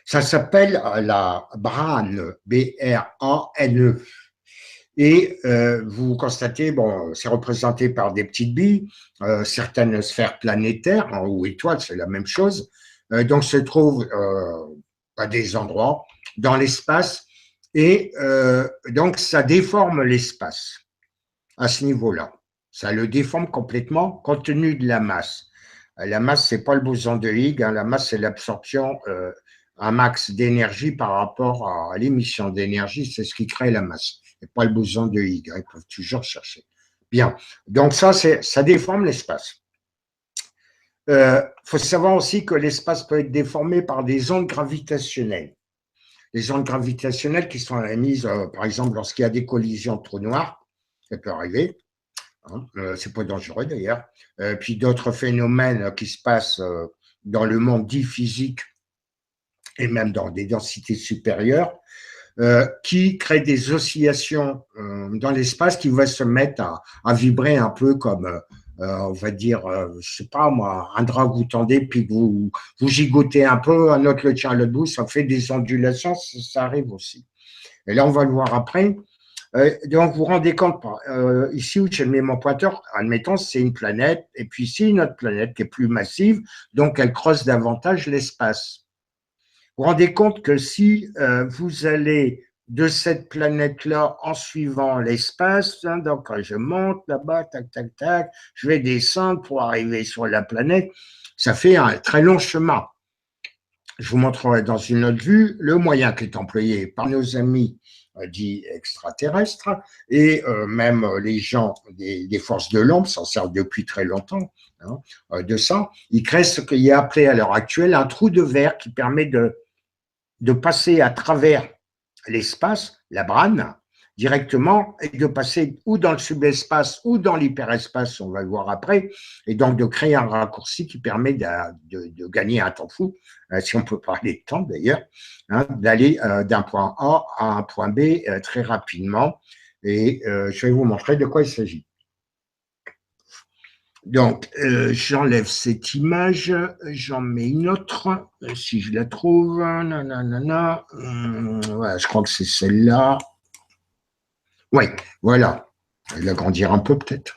Ça s'appelle la brane, B-R-A-N-E. Et vous constatez, bon, c'est représenté par des petites billes, certaines sphères planétaires hein, ou étoiles, c'est la même chose. Donc, se trouvent à des endroits dans l'espace et donc ça déforme l'espace à ce niveau-là. Ça le déforme complètement compte tenu de la masse. La masse, c'est pas le boson de Higgs, hein, la masse, c'est l'absorption un max d'énergie par rapport à l'émission d'énergie, c'est ce qui crée la masse, et pas le boson de Higgs, hein, ils peuvent toujours chercher. Bien, donc ça déforme l'espace. Faut savoir aussi que l'espace peut être déformé par des ondes gravitationnelles. Les ondes gravitationnelles qui sont émises, par exemple, lorsqu'il y a des collisions de trous noirs, ça peut arriver, hein, c'est pas dangereux d'ailleurs. Puis d'autres phénomènes qui se passent dans le monde dit physique et même dans des densités supérieures, qui créent des oscillations dans l'espace qui vont se mettre à vibrer un peu comme, on va dire, je sais pas moi, un drap que vous tendez puis que vous gigotez un peu, un autre le tient à l'autre bout, ça fait des ondulations, ça arrive aussi. Et là, on va le voir après. Donc, vous vous rendez compte, ici où j'ai mis mon pointeur, admettons, c'est une planète, et puis ici, une autre planète qui est plus massive, donc elle creuse davantage l'espace. Vous vous rendez compte que si vous allez de cette planète-là en suivant l'espace, hein, donc je monte là-bas, tac, tac, tac, je vais descendre pour arriver sur la planète, ça fait un très long chemin. Je vous montrerai dans une autre vue le moyen qui est employé par nos amis dits extraterrestres et même les gens des forces de l'ombre s'en servent depuis très longtemps hein, de ça. Ils créent ce qu'il y a appelé à l'heure actuelle un trou de verre qui permet de passer à travers l'espace, la brane, directement, et de passer ou dans le subespace ou dans l'hyperespace, on va le voir après, et donc de créer un raccourci qui permet de gagner un temps fou, si on peut parler de temps d'ailleurs, hein, d'aller d'un point A à un point B très rapidement. Et je vais vous montrer de quoi il s'agit. Donc, j'enlève cette image, j'en mets une autre, si je la trouve. Nanana, voilà, je crois que c'est celle-là. Oui, voilà. Je vais l'agrandir un peu peut-être.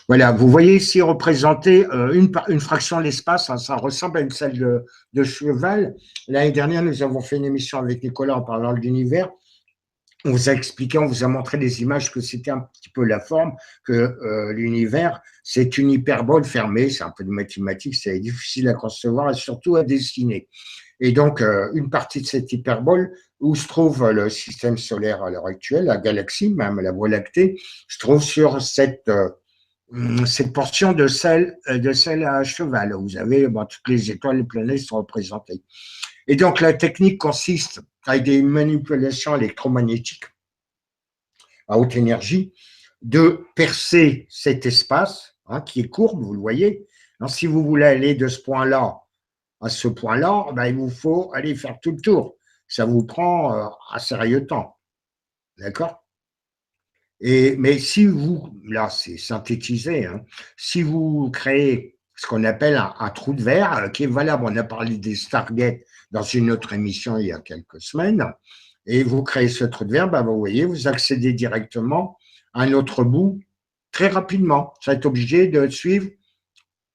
Voilà, vous voyez ici représenté une fraction de l'espace, hein, ça ressemble à une salle de cheval. L'année dernière, nous avons fait une émission avec Nicolas en parlant de l'univers. On vous a expliqué, on vous a montré des images que c'était un petit peu la forme, que l'univers, c'est une hyperbole fermée, c'est un peu de mathématiques, c'est difficile à concevoir et surtout à dessiner. Et donc, une partie de cette hyperbole, où se trouve le système solaire à l'heure actuelle, la galaxie, même la Voie lactée, se trouve sur cette portion de sel à cheval. Vous avez toutes les étoiles, les planètes sont représentées. Et donc, la technique consiste avec des manipulations électromagnétiques à haute énergie, de percer cet espace hein, qui est courbe, vous le voyez. Donc, si vous voulez aller de ce point-là à ce point-là, ben, il vous faut aller faire tout le tour. Ça vous prend un sérieux temps. D'accord? Mais si vous, là c'est synthétisé, hein, si vous créez ce qu'on appelle un trou de verre qui est valable, on a parlé des Stargate dans une autre émission il y a quelques semaines, et vous créez ce trou de verre, ben vous voyez, vous accédez directement à un autre bout très rapidement. Vous êtes obligé de suivre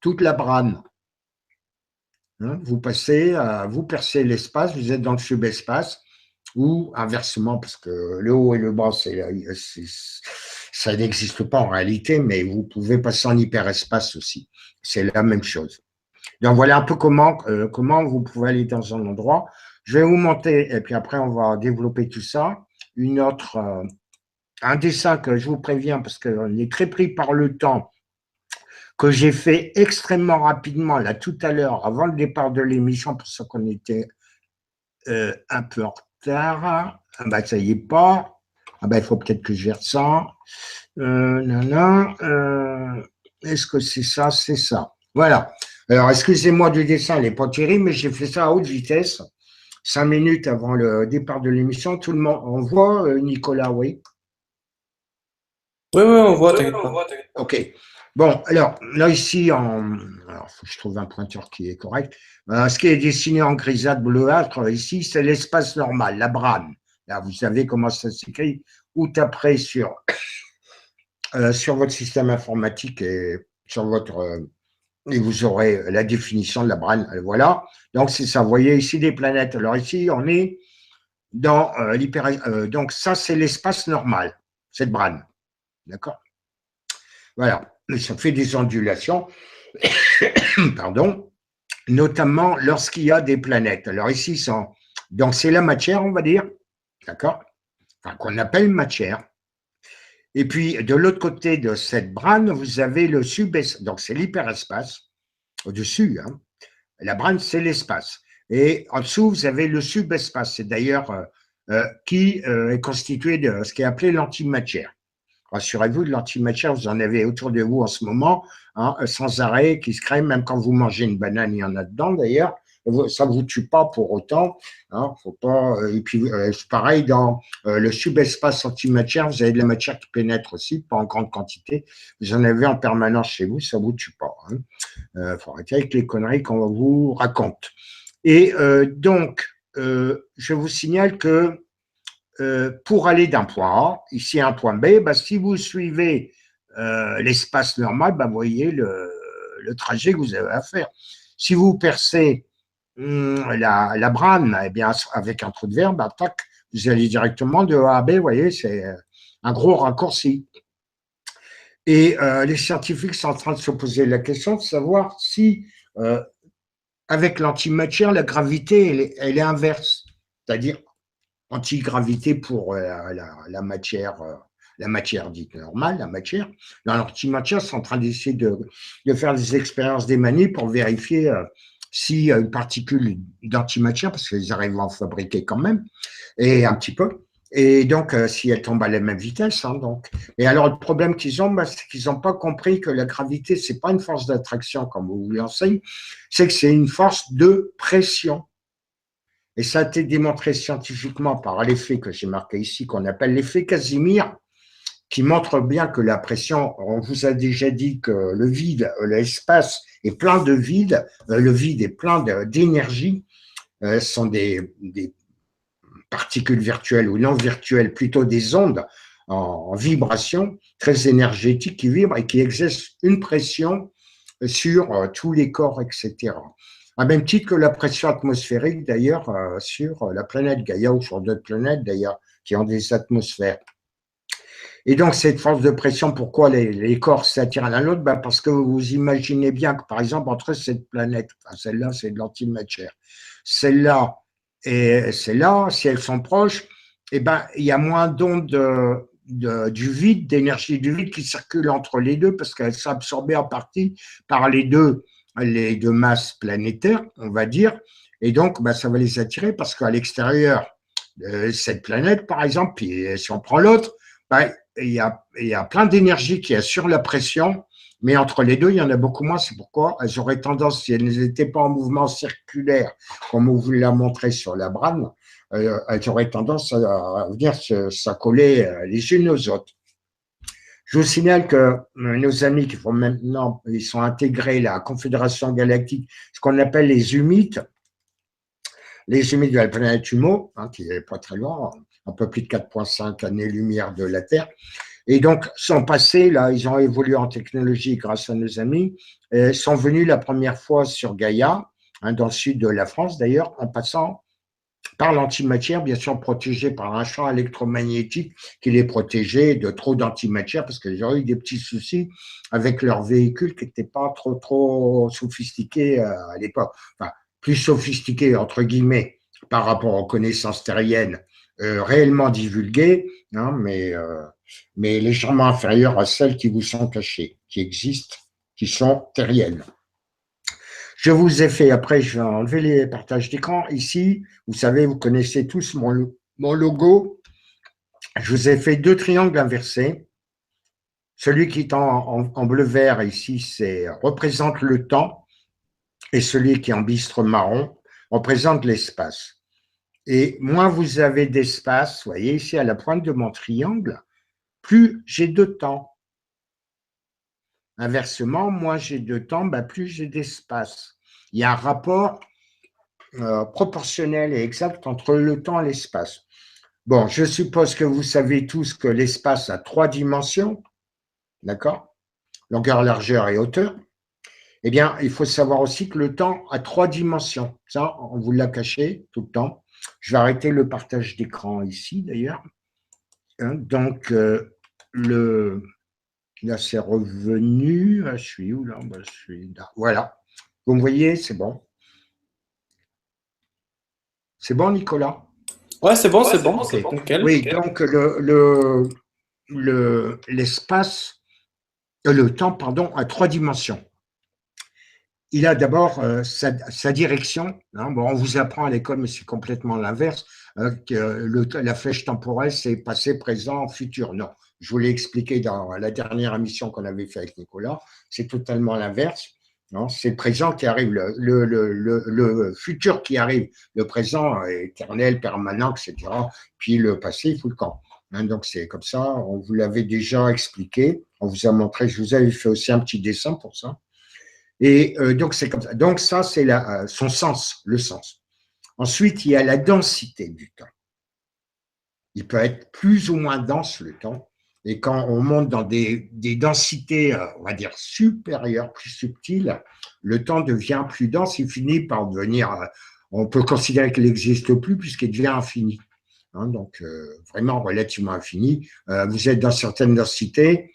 toute la brane. Hein, vous percez l'espace, vous êtes dans le subespace, ou inversement, parce que le haut et le bas, ça n'existe pas en réalité, mais vous pouvez passer en hyperespace aussi. C'est la même chose. Donc voilà un peu comment vous pouvez aller dans un endroit. Je vais vous montrer, et puis après on va développer tout ça. Un dessin que je vous préviens, parce qu'on est très pris par le temps, que j'ai fait extrêmement rapidement, là tout à l'heure, avant le départ de l'émission, pour ça qu'on était un peu en retard. Ah bah, ça y est pas. Ah bah, il faut peut-être que je gère ça. Non, non. Est-ce que c'est ça? C'est ça. Voilà. Alors, excusez-moi du dessin, il n'est pas terrible, mais j'ai fait ça à haute vitesse, 5 minutes avant le départ de l'émission. Tout le monde, on voit Nicolas, oui. Oui, oui, on voit, t'inquiète pas. OK. Bon, alors, là, ici, alors, faut que je trouve un pointeur qui est correct. Ce qui est dessiné en grisâtre bleuâtre, ici, c'est l'espace normal, la brane. Là, vous savez comment ça s'écrit. Ou taperez sur votre système informatique et sur votre et vous aurez la définition de la brane. Voilà. Donc, c'est ça. Vous voyez ici des planètes. Alors, ici, on est dans l'hyper. Donc, ça, c'est l'espace normal, cette brane. D'accord? Voilà. Ça fait des ondulations, pardon, notamment lorsqu'il y a des planètes. Alors, ici, donc, c'est la matière, on va dire. D'accord? Enfin, qu'on appelle matière. Et puis, de l'autre côté de cette brane, vous avez le subespace. Donc, c'est l'hyperespace. Au-dessus, hein. La brane, c'est l'espace. Et en dessous, vous avez le subespace. C'est d'ailleurs qui est constitué de ce qui est appelé l'antimatière. Rassurez-vous, de l'antimatière, vous en avez autour de vous en ce moment, hein, sans arrêt, qui se crée, même quand vous mangez une banane, il y en a dedans d'ailleurs. Ça ne vous tue pas pour autant. Hein, faut pas, et puis, c'est pareil, dans le subespace antimatière, vous avez de la matière qui pénètre aussi, pas en grande quantité. Vous en avez en permanence chez vous, ça ne vous tue pas. Hein. Faut arrêter avec les conneries qu'on vous raconte. Et donc, je vous signale que pour aller d'un point A, ici à un point B, bah, si vous suivez l'espace normal, bah, vous voyez le trajet que vous avez à faire. Si vous percez la brane, eh bien, avec un trou de verre, bah, tac, vous allez directement de A à B, vous voyez, c'est un gros raccourci. Et les scientifiques sont en train de se poser la question de savoir si, avec l'antimatière, la gravité, elle est inverse, c'est-à-dire antigravité pour la matière dite normale, la matière. Dans l'antimatière, c'est en train d'essayer de faire des expériences des manies pour vérifier si une particule d'antimatière, parce qu'ils arrivent à en fabriquer quand même, et un petit peu, et donc si elle tombe à la même vitesse. Hein, donc. Et alors, le problème qu'ils ont, bah, c'est qu'ils n'ont pas compris que la gravité, c'est pas une force d'attraction, comme on vous l'enseigne, c'est que c'est une force de pression. Et ça a été démontré scientifiquement par l'effet que j'ai marqué ici, qu'on appelle l'effet Casimir, qui montre bien que la pression, on vous a déjà dit que le vide, l'espace est plein de vide, le vide est plein d'énergie, ce sont des particules virtuelles ou non virtuelles, plutôt des ondes en vibration, très énergétiques qui vibrent et qui exercent une pression sur tous les corps, etc. À même titre que la pression atmosphérique, d'ailleurs, sur la planète Gaïa ou sur d'autres planètes, d'ailleurs, qui ont des atmosphères. Et donc, cette force de pression, pourquoi les corps s'attirent l'un à l'autre? Ben parce que vous imaginez bien que, par exemple, entre cette planète, enfin, celle-là, c'est de l'antimatière, celle-là et celle-là, si elles sont proches, eh ben, il y a moins d'ondes du vide, d'énergie du vide qui circule entre les deux parce qu'elles sont absorbées en partie par les deux masses planétaires, on va dire. Et donc, ben, ça va les attirer parce qu'à l'extérieur de cette planète, par exemple, puis si on prend l'autre, ben, il y a plein d'énergie qui assure la pression, mais entre les deux, il y en a beaucoup moins. C'est pourquoi elles auraient tendance, si elles n'étaient pas en mouvement circulaire, comme on vous l'a montré sur la brane, elles auraient tendance à venir s'accoler les unes aux autres. Je vous signale que nos amis qui font maintenant, ils sont intégrés à la Confédération galactique, ce qu'on appelle les humites de la planète Humo, hein, qui n'est pas très loin, un peu plus de 4,5 années-lumière de la Terre. Et donc, sont passés, là, ils ont évolué en technologie grâce à nos amis, sont venus la première fois sur Gaïa, hein, dans le sud de la France d'ailleurs, en passant par l'antimatière, bien sûr protégée par un champ électromagnétique qui les protégeait de trop d'antimatière parce qu'ils auraient eu des petits soucis avec leur véhicule qui n'était pas trop sophistiqué à l'époque. Enfin, plus sophistiqué, entre guillemets, par rapport aux connaissances terriennes réellement divulguées, hein, mais légèrement inférieures à celles qui vous sont cachées, qui existent, qui sont terriennes. Je vous ai fait, après je vais enlever les partages d'écran. Ici, vous savez, vous connaissez tous mon logo. Je vous ai fait 2 triangles inversés. Celui qui est en bleu-vert ici, représente le temps, et celui qui est en bistre marron représente l'espace. Et moins vous avez d'espace, vous voyez ici à la pointe de mon triangle, plus j'ai de temps. Inversement, moins j'ai de temps, plus j'ai d'espace. Il y a un rapport proportionnel et exact entre le temps et l'espace. Bon, je suppose que vous savez tous que l'espace a 3 dimensions, d'accord? Longueur, largeur et hauteur. Eh bien, il faut savoir aussi que le temps a 3 dimensions. Ça, on vous l'a caché tout le temps. Je vais arrêter le partage d'écran ici, d'ailleurs. Donc, là, c'est revenu. Je suis où là? Je suis là. Voilà. Vous me voyez, c'est bon. C'est bon, Nicolas? Ouais, c'est bon, c'est bon. Ok. Nickel. Oui, donc l'espace, le temps, pardon, a 3 dimensions. Il a d'abord sa direction. Bon, on vous apprend à l'école, mais c'est complètement l'inverse, que la flèche temporelle, c'est passé, présent, futur. Non, je vous l'ai expliqué dans la dernière émission qu'on avait fait avec Nicolas. C'est totalement l'inverse. C'est le présent qui arrive, le futur qui arrive. Le présent est éternel, permanent, etc. Puis le passé, il faut le camp. Donc c'est comme ça, on vous l'avait déjà expliqué. On vous a montré, je vous avais fait aussi un petit dessin pour ça. Et donc, c'est comme ça. Donc, ça, c'est son sens, le sens. Ensuite, il y a la densité du temps. Il peut être plus ou moins dense, le temps. Et quand on monte dans des densités, on va dire, supérieures, plus subtiles, le temps devient plus dense. Il finit par devenir, on peut considérer qu'il n'existe plus puisqu'il devient infini. Donc, vraiment relativement infini. Vous êtes dans certaines densités,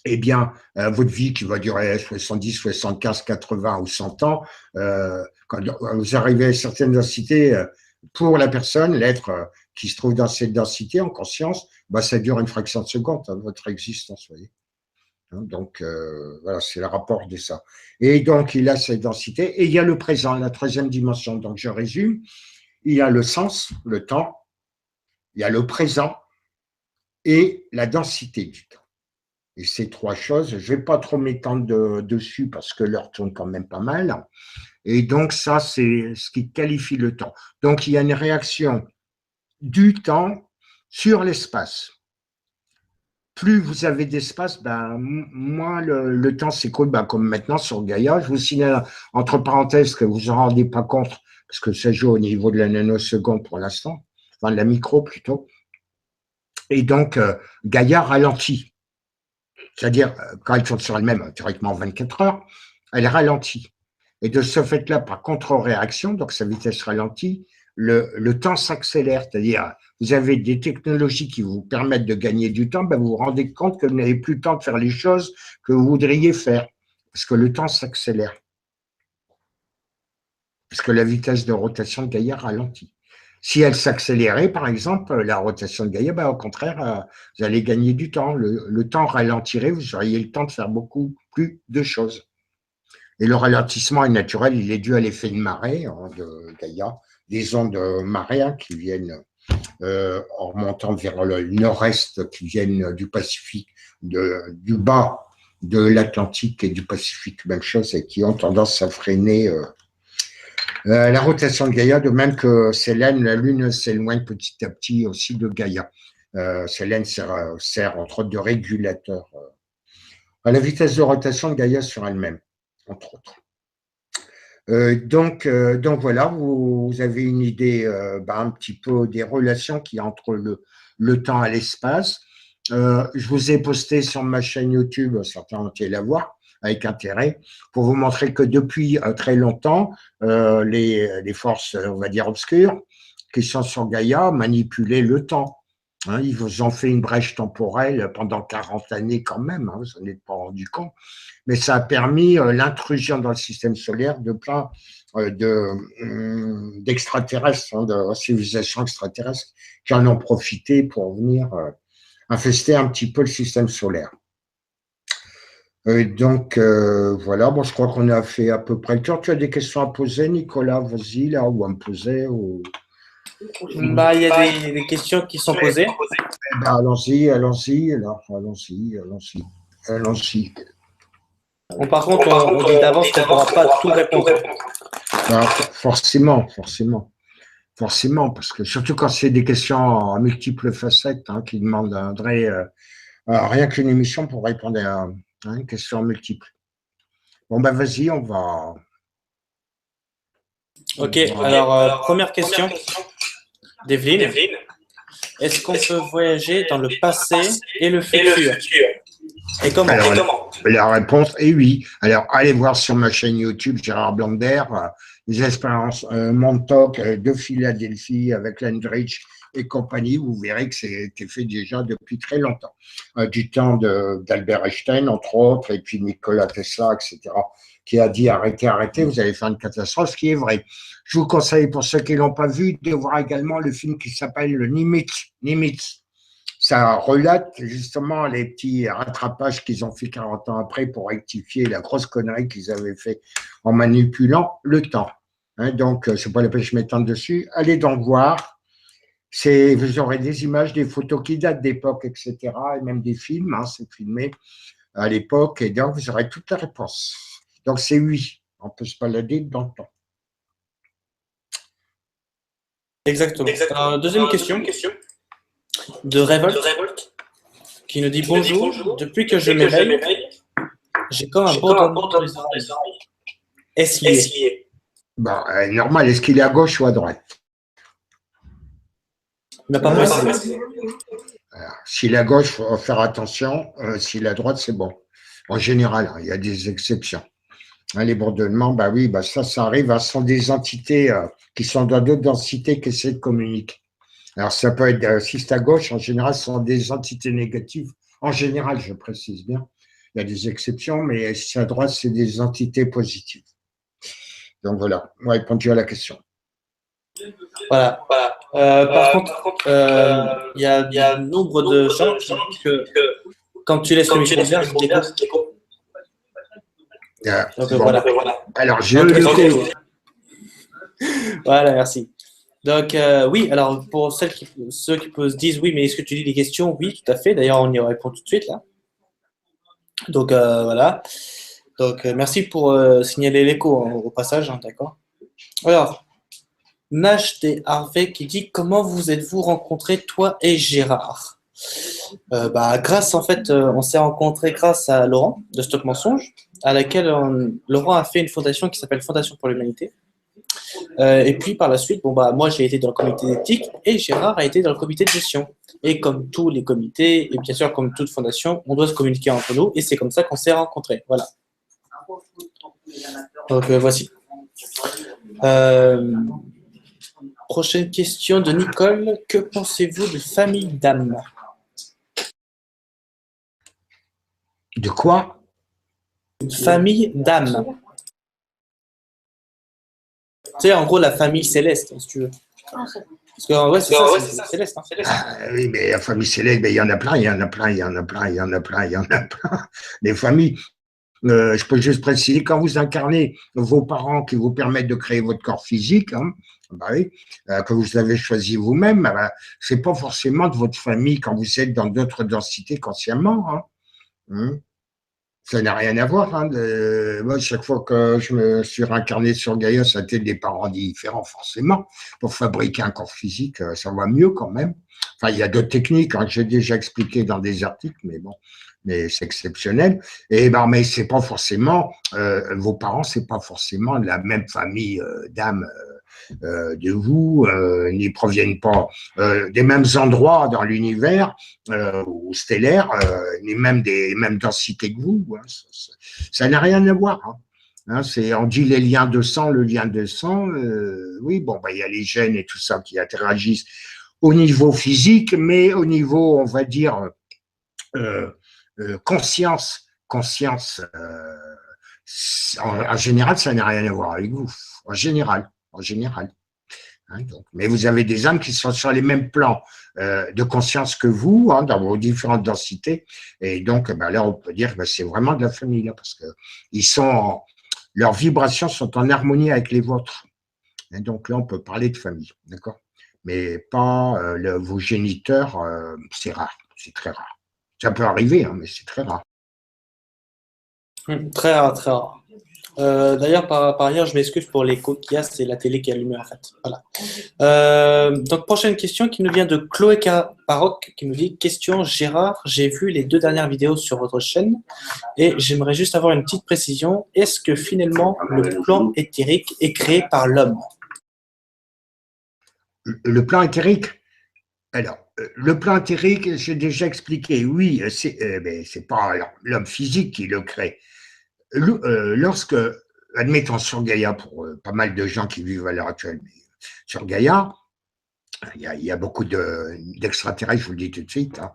eh bien, votre vie qui va durer 70, 75, 80 ou 100 ans, quand vous arrivez à certaines densités, pour la personne, l'être qui se trouve dans cette densité en conscience, ça dure une fraction de seconde, votre existence, vous voyez. Donc, voilà, c'est le rapport de ça. Et donc, il a cette densité, et il y a le présent, la troisième dimension. Donc, je résume, il y a le sens, le temps, il y a le présent et la densité du temps. Et ces 3 choses, je ne vais pas trop m'étendre dessus parce que l'heure tourne quand même pas mal. Et donc, ça, c'est ce qui qualifie le temps. Donc, il y a une réaction du temps sur l'espace. Plus vous avez d'espace, moins le temps s'écoule, comme maintenant sur Gaïa. Je vous signale, entre parenthèses, que vous ne vous rendez pas compte, parce que ça joue au niveau de la nanoseconde pour l'instant, enfin de la micro plutôt. Et donc, Gaïa ralentit. C'est-à-dire, quand elle tourne sur elle-même, théoriquement 24 heures, elle ralentit. Et de ce fait-là, par contre-réaction, donc sa vitesse ralentit, le temps s'accélère. C'est-à-dire, vous avez des technologies qui vous permettent de gagner du temps, vous vous rendez compte que vous n'avez plus le temps de faire les choses que vous voudriez faire, parce que le temps s'accélère. Parce que la vitesse de rotation de Gaïa ralentit. Si elle s'accélérait, par exemple, la rotation de Gaïa, au contraire, vous allez gagner du temps. Le temps ralentirait, vous auriez le temps de faire beaucoup plus de choses. Et le ralentissement est naturel, il est dû à l'effet de marée de Gaïa, des ondes de marée qui viennent en remontant vers le nord-est, qui viennent du Pacifique, du bas de l'Atlantique et du Pacifique, même chose, et qui ont tendance à freiner la rotation de Gaïa, de même que Sélène, la Lune s'éloigne petit à petit aussi de Gaïa. Sélène sert entre autres de régulateur à la vitesse de rotation de Gaïa sur elle-même, entre autres. Donc voilà, vous avez une idée un petit peu des relations qu'il y a entre le temps et l'espace. Je vous ai posté sur ma chaîne YouTube, certains ont été la voir avec intérêt, pour vous montrer que depuis très longtemps, les forces, on va dire, obscures, qui sont sur Gaïa, manipulaient le temps. Ils vous ont fait une brèche temporelle pendant 40 années quand même, vous n'en êtes pas rendu compte, mais ça a permis l'intrusion dans le système solaire de plein d'extraterrestres, de civilisations extraterrestres qui en ont profité pour venir infester un petit peu le système solaire. Donc, voilà, je crois qu'on a fait à peu près le tour. Tu as des questions à poser, Nicolas? Vas-y, là, ou à me poser ou... Il y a des questions qui sont posées. Ben, allons-y, allons-y, alors, allons-y, allons-y, allons-y. Bon, par contre, on dit d'avance qu'on ne pourra pas tout répondre. Ben, forcément, forcément. Forcément, parce que surtout quand c'est des questions à multiples facettes qui demanderaient rien qu'une émission pour répondre à une question multiple. Bon, ben vas-y, on va. Ok, alors première question d'Evelyne. Est-ce qu'on peut voyager dans le passé et le futur? Et comment? Alors, la réponse est oui. Alors, allez voir sur ma chaîne YouTube Gérard Blander, les expériences Montauk de Philadelphie avec Landrich et compagnie. Vous verrez que c'était fait déjà depuis très longtemps. Du temps d'Albert Einstein, entre autres, et puis Nikola Tesla, etc., qui a dit arrêtez, arrêtez, vous allez faire une catastrophe, ce qui est vrai. Je vous conseille, pour ceux qui ne l'ont pas vu, de voir également le film qui s'appelle le Nimitz. Nimitz. Ça relate justement les petits rattrapages qu'ils ont fait 40 ans après pour rectifier la grosse connerie qu'ils avaient fait en manipulant le temps. Donc, c'est pas la peine que je m'étende dessus. Allez donc voir. Vous aurez des images, des photos qui datent d'époque, etc. Et même des films, c'est filmé à l'époque. Et donc, vous aurez toutes les réponses. Donc, c'est oui. On peut se balader dans le temps. Exactement. Alors, deuxième question de Révolte qui nous dit bonjour. Depuis que je m'éveille, j'ai comme un bourdonnement dans les oreilles. Est-ce lié? Bon, normal. Est-ce qu'il est à gauche ou à droite? Il n'a pas précisé. S'il est à gauche, il faut faire attention. S'il est à droite, c'est bon. En général, il y a des exceptions. Les bourdonnements, bah oui, ça arrive. Ce sont des entités qui sont dans d'autres densités qui essaient de communiquer. Alors, ça peut être, si c'est à gauche, en général, ce sont des entités négatives. En général, je précise bien. Il y a des exceptions, mais si c'est à droite, c'est des entités positives. Donc voilà, on a répondu à la question. Voilà. Par contre, il y a un nombre de gens qui disent que quand tu laisses le micro ouvert, je t'écoute. Donc voilà. Alors, j'ai le Voilà, merci. Donc oui, alors pour ceux qui se disent oui, mais est-ce que tu lis les questions? Oui, tout à fait. D'ailleurs, on y répond tout de suite là. Donc voilà. Donc merci pour signaler l'écho au passage, d'accord. Alors, Nash et Harvey qui dit comment vous êtes-vous rencontrés, toi et Gérard? Grâce, en fait, on s'est rencontrés grâce à Laurent de Stock Mensonge, à laquelle Laurent a fait une fondation qui s'appelle Fondation pour l'Humanité. Et puis par la suite, moi j'ai été dans le comité d'éthique et Gérard a été dans le comité de gestion. Et comme tous les comités, et bien sûr comme toute fondation, on doit se communiquer entre nous et c'est comme ça qu'on s'est rencontrés. Voilà. Donc voici. Prochaine question de Nicole. Que pensez-vous de famille d'âme? De quoi? Famille d'âme. Tu sais, en gros, la famille céleste, si tu veux. Parce que, ouais, c'est ça, c'est céleste. Oui, mais la famille céleste, il y en a plein, il y en a plein, il y en a plein, il y en a plein, il y en a plein. Les familles, je peux juste préciser, quand vous incarnez vos parents qui vous permettent de créer votre corps physique, que vous avez choisi vous-même, c'est pas forcément de votre famille quand vous êtes dans d'autres densités consciemment. Ça n'a rien à voir. Moi, chaque fois que je me suis réincarné sur Gaïa, ça a été des parents différents, forcément. Pour fabriquer un corps physique, ça va mieux quand même. Enfin, il y a d'autres techniques que j'ai déjà expliquées dans des articles, mais bon, mais c'est exceptionnel. Mais c'est pas forcément, vos parents, c'est pas forcément la même famille d'âme de vous, n'y proviennent pas des mêmes endroits dans l'univers ou stellaire, ni même des mêmes densités que vous. Ça n'a rien à voir. On dit les liens de sang, le lien de sang. Oui, il y a les gènes et tout ça qui interagissent au niveau physique, mais au niveau, on va dire, conscience, en général, ça n'a rien à voir avec vous. En général. Mais vous avez des âmes qui sont sur les mêmes plans de conscience que vous, dans vos différentes densités. Et donc, là, on peut dire que c'est vraiment de la famille, là, parce que leurs vibrations sont en harmonie avec les vôtres. Et donc là, on peut parler de famille, d'accord? mais pas vos géniteurs, c'est rare, c'est très rare. Ça peut arriver, hein, mais c'est très rare. Très rare, très rare. D'ailleurs, par ailleurs, je m'excuse pour l'écho qu'il y a, c'est la télé qui est allumée en fait. Voilà. Donc, prochaine question qui nous vient de Chloé Paroc, qui nous dit: Question Gérard, j'ai vu les 2 dernières vidéos sur votre chaîne et j'aimerais juste avoir une petite précision. Est-ce que finalement le plan éthérique est créé par l'homme? Le plan éthérique, alors, le plan éthérique, j'ai déjà expliqué, oui, c'est pas l'homme physique qui le crée. Lorsque, admettons sur Gaïa, pour pas mal de gens qui vivent à l'heure actuelle, mais sur Gaïa, il y a beaucoup d'extraterrestres, je vous le dis tout de suite, hein.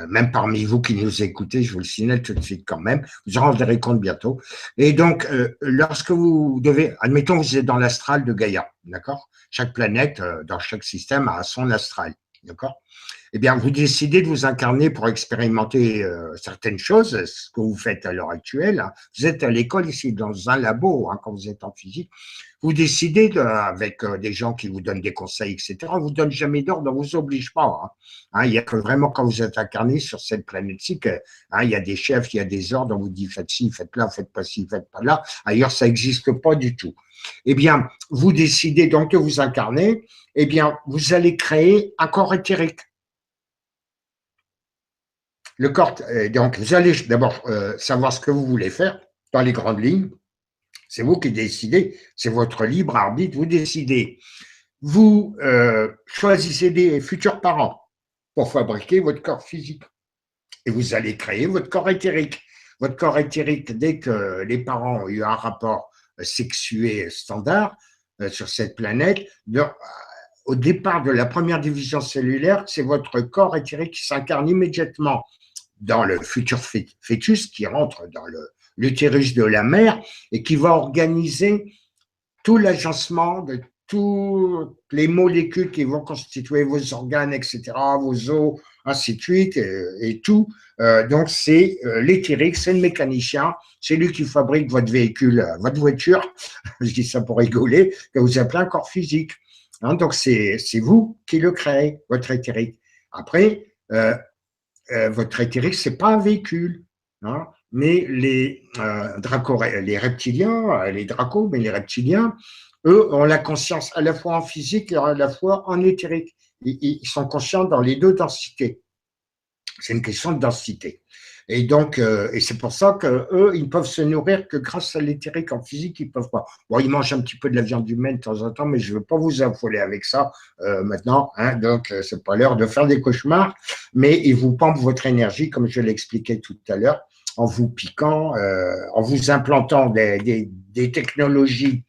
Même parmi vous qui nous écoutez, je vous le signale tout de suite quand même, vous en rendrez compte bientôt. Et donc, lorsque vous devez, admettons, vous êtes dans l'astral de Gaïa, d'accord? Chaque planète, dans chaque système, a son astral, d'accord? Eh bien, vous décidez de vous incarner pour expérimenter certaines choses, ce que vous faites à l'heure actuelle, hein. Vous êtes à l'école ici, dans un labo, hein, quand vous êtes en physique. Vous décidez, avec des gens qui vous donnent des conseils, etc., on ne vous donne jamais d'ordre, on ne vous oblige pas, hein. Hein, il y a que vraiment quand vous êtes incarné sur cette planète-ci, hein, il y a des chefs, il y a des ordres, on vous dit faites ci, faites là, faites pas ci, faites pas là. Ailleurs, ça n'existe pas du tout. Eh bien, vous décidez donc de vous incarner, eh bien, vous allez créer un corps éthérique. Le corps, donc, vous allez d'abord savoir ce que vous voulez faire dans les grandes lignes. C'est vous qui décidez, c'est votre libre arbitre, vous décidez. Vous choisissez des futurs parents pour fabriquer votre corps physique. Et vous allez créer votre corps éthérique. Votre corps éthérique, dès que les parents ont eu un rapport sexué standard sur cette planète, au départ de la première division cellulaire, c'est votre corps éthérique qui s'incarne immédiatement dans le futur fœtus qui rentre dans l'utérus de la mère et qui va organiser tout l'agencement de toutes les molécules qui vont constituer vos organes, etc., vos os, ainsi de suite, et tout. Donc, c'est l'éthérique, c'est le mécanicien, c'est lui qui fabrique votre véhicule, votre voiture, je dis ça pour rigoler, que vous appelez un corps physique. Hein, donc, c'est vous qui le créez, votre éthérique. Après, votre éthérique, ce n'est pas un véhicule. Hein, mais les reptiliens, les dracos, mais les reptiliens, eux, ont la conscience à la fois en physique et à la fois en éthérique. Ils sont conscients dans les deux densités. C'est une question de densité. Et donc, et c'est pour ça qu'eux, ils ne peuvent se nourrir que grâce à l'éthérique. En physique, ils ne peuvent pas. Bon, ils mangent un petit peu de la viande humaine de temps en temps, mais je ne veux pas vous affoler avec ça maintenant. Hein, donc, ce n'est pas l'heure de faire des cauchemars, mais ils vous pompent votre énergie, comme je l'expliquais tout à l'heure, en vous piquant, en vous implantant des technologies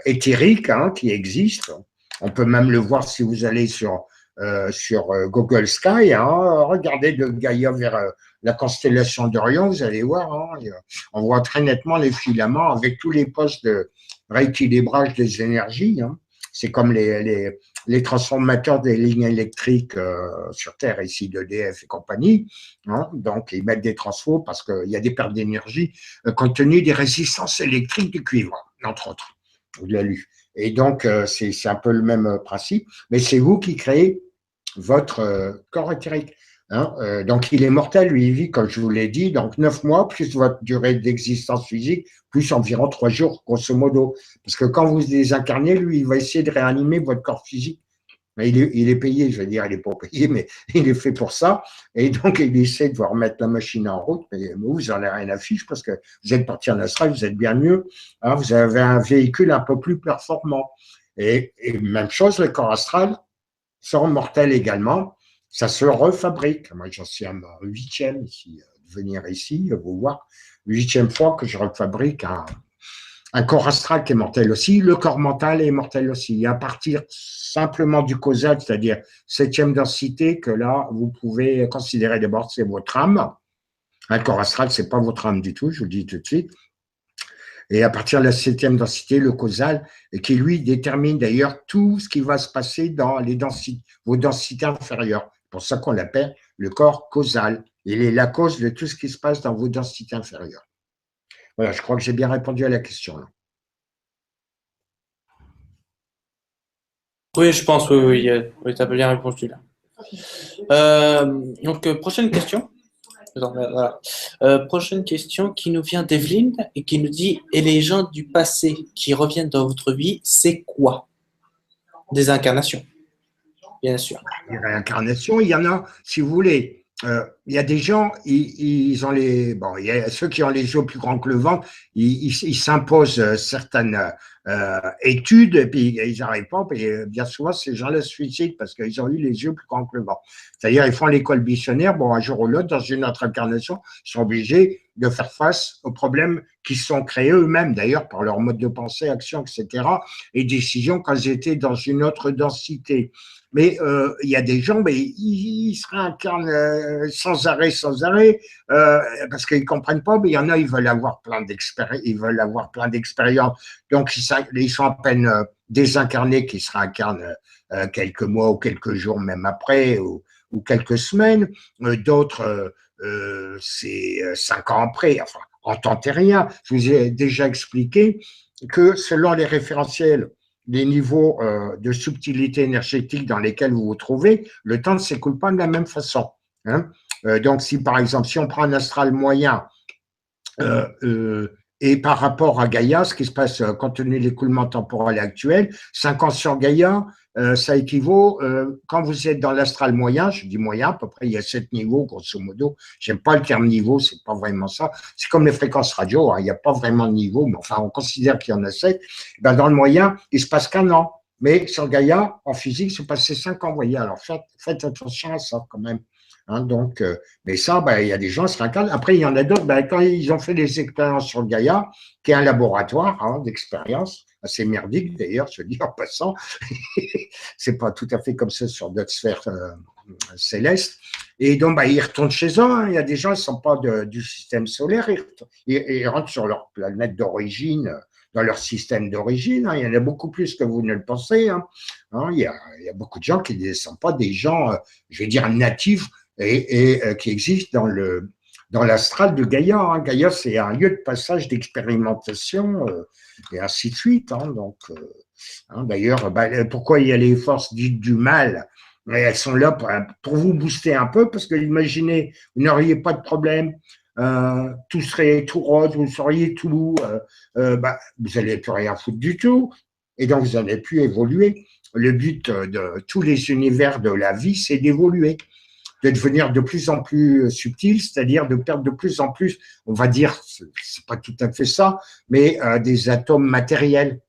éthériques hein, qui existent. On peut même le voir si vous allez sur Google Sky. Hein, regardez de Gaïa vers la constellation d'Orion, vous allez voir, hein, on voit très nettement les filaments avec tous les postes de rééquilibrage des énergies. Hein. C'est comme les transformateurs des lignes électriques sur Terre, ici d'EDF et compagnie. Hein. Donc, ils mettent des transfos parce qu'il y a des pertes d'énergie compte tenu des résistances électriques du cuivre, entre autres. Vous l'avez lu. Et donc, c'est un peu le même principe, mais c'est vous qui créez votre corps éthérique. Hein, donc, il est mortel, lui, il vit, comme je vous l'ai dit, donc 9 mois, plus votre durée d'existence physique, plus environ 3 jours, grosso modo. Parce que quand vous désincarnez, lui, il va essayer de réanimer votre corps physique. Il est payé, je veux dire, il n'est pas payé, mais il est fait pour ça. Et donc, il essaie de vous remettre la machine en route, mais vous n'en avez rien à fiche parce que vous êtes parti en astral, vous êtes bien mieux. Hein, vous avez un véhicule un peu plus performant. Et même chose, le corps astral sont mortels également. Ça se refabrique. Moi, j'en suis à ma 8e ici, de venir ici, vous voir. 8e fois que je refabrique un corps astral qui est mortel aussi, le corps mental est mortel aussi. Et à partir simplement du causal, c'est-à-dire 7e densité, que là, vous pouvez considérer d'abord c'est votre âme. Un corps astral, c'est pas votre âme du tout, je vous le dis tout de suite. Et à partir de la 7e densité, le causal, qui lui détermine d'ailleurs tout ce qui va se passer dans vos densités inférieures. C'est pour ça qu'on l'appelle le corps causal. Il est la cause de tout ce qui se passe dans vos densités inférieures. Voilà, je crois que j'ai bien répondu à la question. Là. Oui, je pense, oui, oui, oui, t'as bien répondu là. Prochaine question. Attends, voilà. Prochaine question qui nous vient d'Evelyne et qui nous dit, et les gens du passé qui reviennent dans votre vie, c'est quoi? Des incarnations, bien sûr. Les réincarnations, il y en a, si vous voulez. Il y a des gens, ils ont les. Bon, il y a ceux qui ont les yeux plus grands que le ventre, ils s'imposent certaines études, et puis ils n'arrivent pas. Et bien souvent, ces gens-là se suicident parce qu'ils ont eu les yeux plus grands que le ventre. C'est-à-dire, ils font l'école missionnaire, bon, un jour ou l'autre, dans une autre incarnation, ils sont obligés de faire face aux problèmes qui se sont créés eux-mêmes, d'ailleurs, par leur mode de pensée, action, etc., et décisions quand ils étaient dans une autre densité. Mais il y a des gens, mais ils se réincarnent sans arrêt, parce qu'ils ne comprennent pas, mais il y en a, ils veulent avoir plein d'expériences. Donc, ils sont à peine désincarnés, qui se réincarnent quelques mois ou quelques jours même après, ou quelques semaines. D'autres, c'est 5 ans après. Enfin, en temps terrien. Je vous ai déjà expliqué que selon les référentiels, les niveaux de subtilité énergétique dans lesquels vous vous trouvez, le temps ne s'écoule pas de la même façon. Hein. Donc, si par exemple, si on prend un astral moyen et par rapport à Gaïa, ce qui se passe compte tenu de l'écoulement temporel actuel, 5 ans sur Gaïa, ça équivaut, quand vous êtes dans l'astral moyen, je dis moyen, à peu près il y a 7 niveaux, grosso modo, j'aime pas le terme niveau, c'est pas vraiment ça, c'est comme les fréquences radio, hein, il n'y a pas vraiment de niveau, mais enfin on considère qu'il y en a 7, ben, dans le moyen, il se passe qu'un an, mais sur Gaïa, en physique, il se passait 5 ans, vous voyez, alors faites attention à ça quand même. Hein, donc, mais ça, ben, il y a des gens qui se réincarnent. Après, il y en a d'autres, ben, quand ils ont fait des expériences sur Gaïa, qui est un laboratoire hein, d'expérience, assez merdique d'ailleurs, je dis en passant, c'est pas tout à fait comme ça sur d'autres sphères célestes. Et donc, ben, ils retournent chez eux. Hein. Il y a des gens qui ne sont pas du système solaire, ils rentrent sur leur planète d'origine, dans leur système d'origine. Hein. Il y en a beaucoup plus que vous ne le pensez. Hein. Hein, il y a beaucoup de gens qui ne sont pas des gens, je vais dire, natifs et qui existent dans l'astral de Gaïa. Hein. Gaïa, c'est un lieu de passage d'expérimentation et ainsi de suite. Hein. Donc, hein, d'ailleurs, bah, pourquoi il y a les forces dites du mal? Et elles sont là pour vous booster un peu, parce que imaginez, vous n'auriez pas de problème, tout serait tout rose, vous seriez tout, bah, vous n'allez plus rien foutre du tout, et donc vous n'allez plus évoluer. Le but de tous les univers de la vie, c'est d'évoluer, de devenir de plus en plus subtil, c'est-à-dire de perdre de plus en plus, on va dire, c'est pas tout à fait ça, mais des atomes matériels.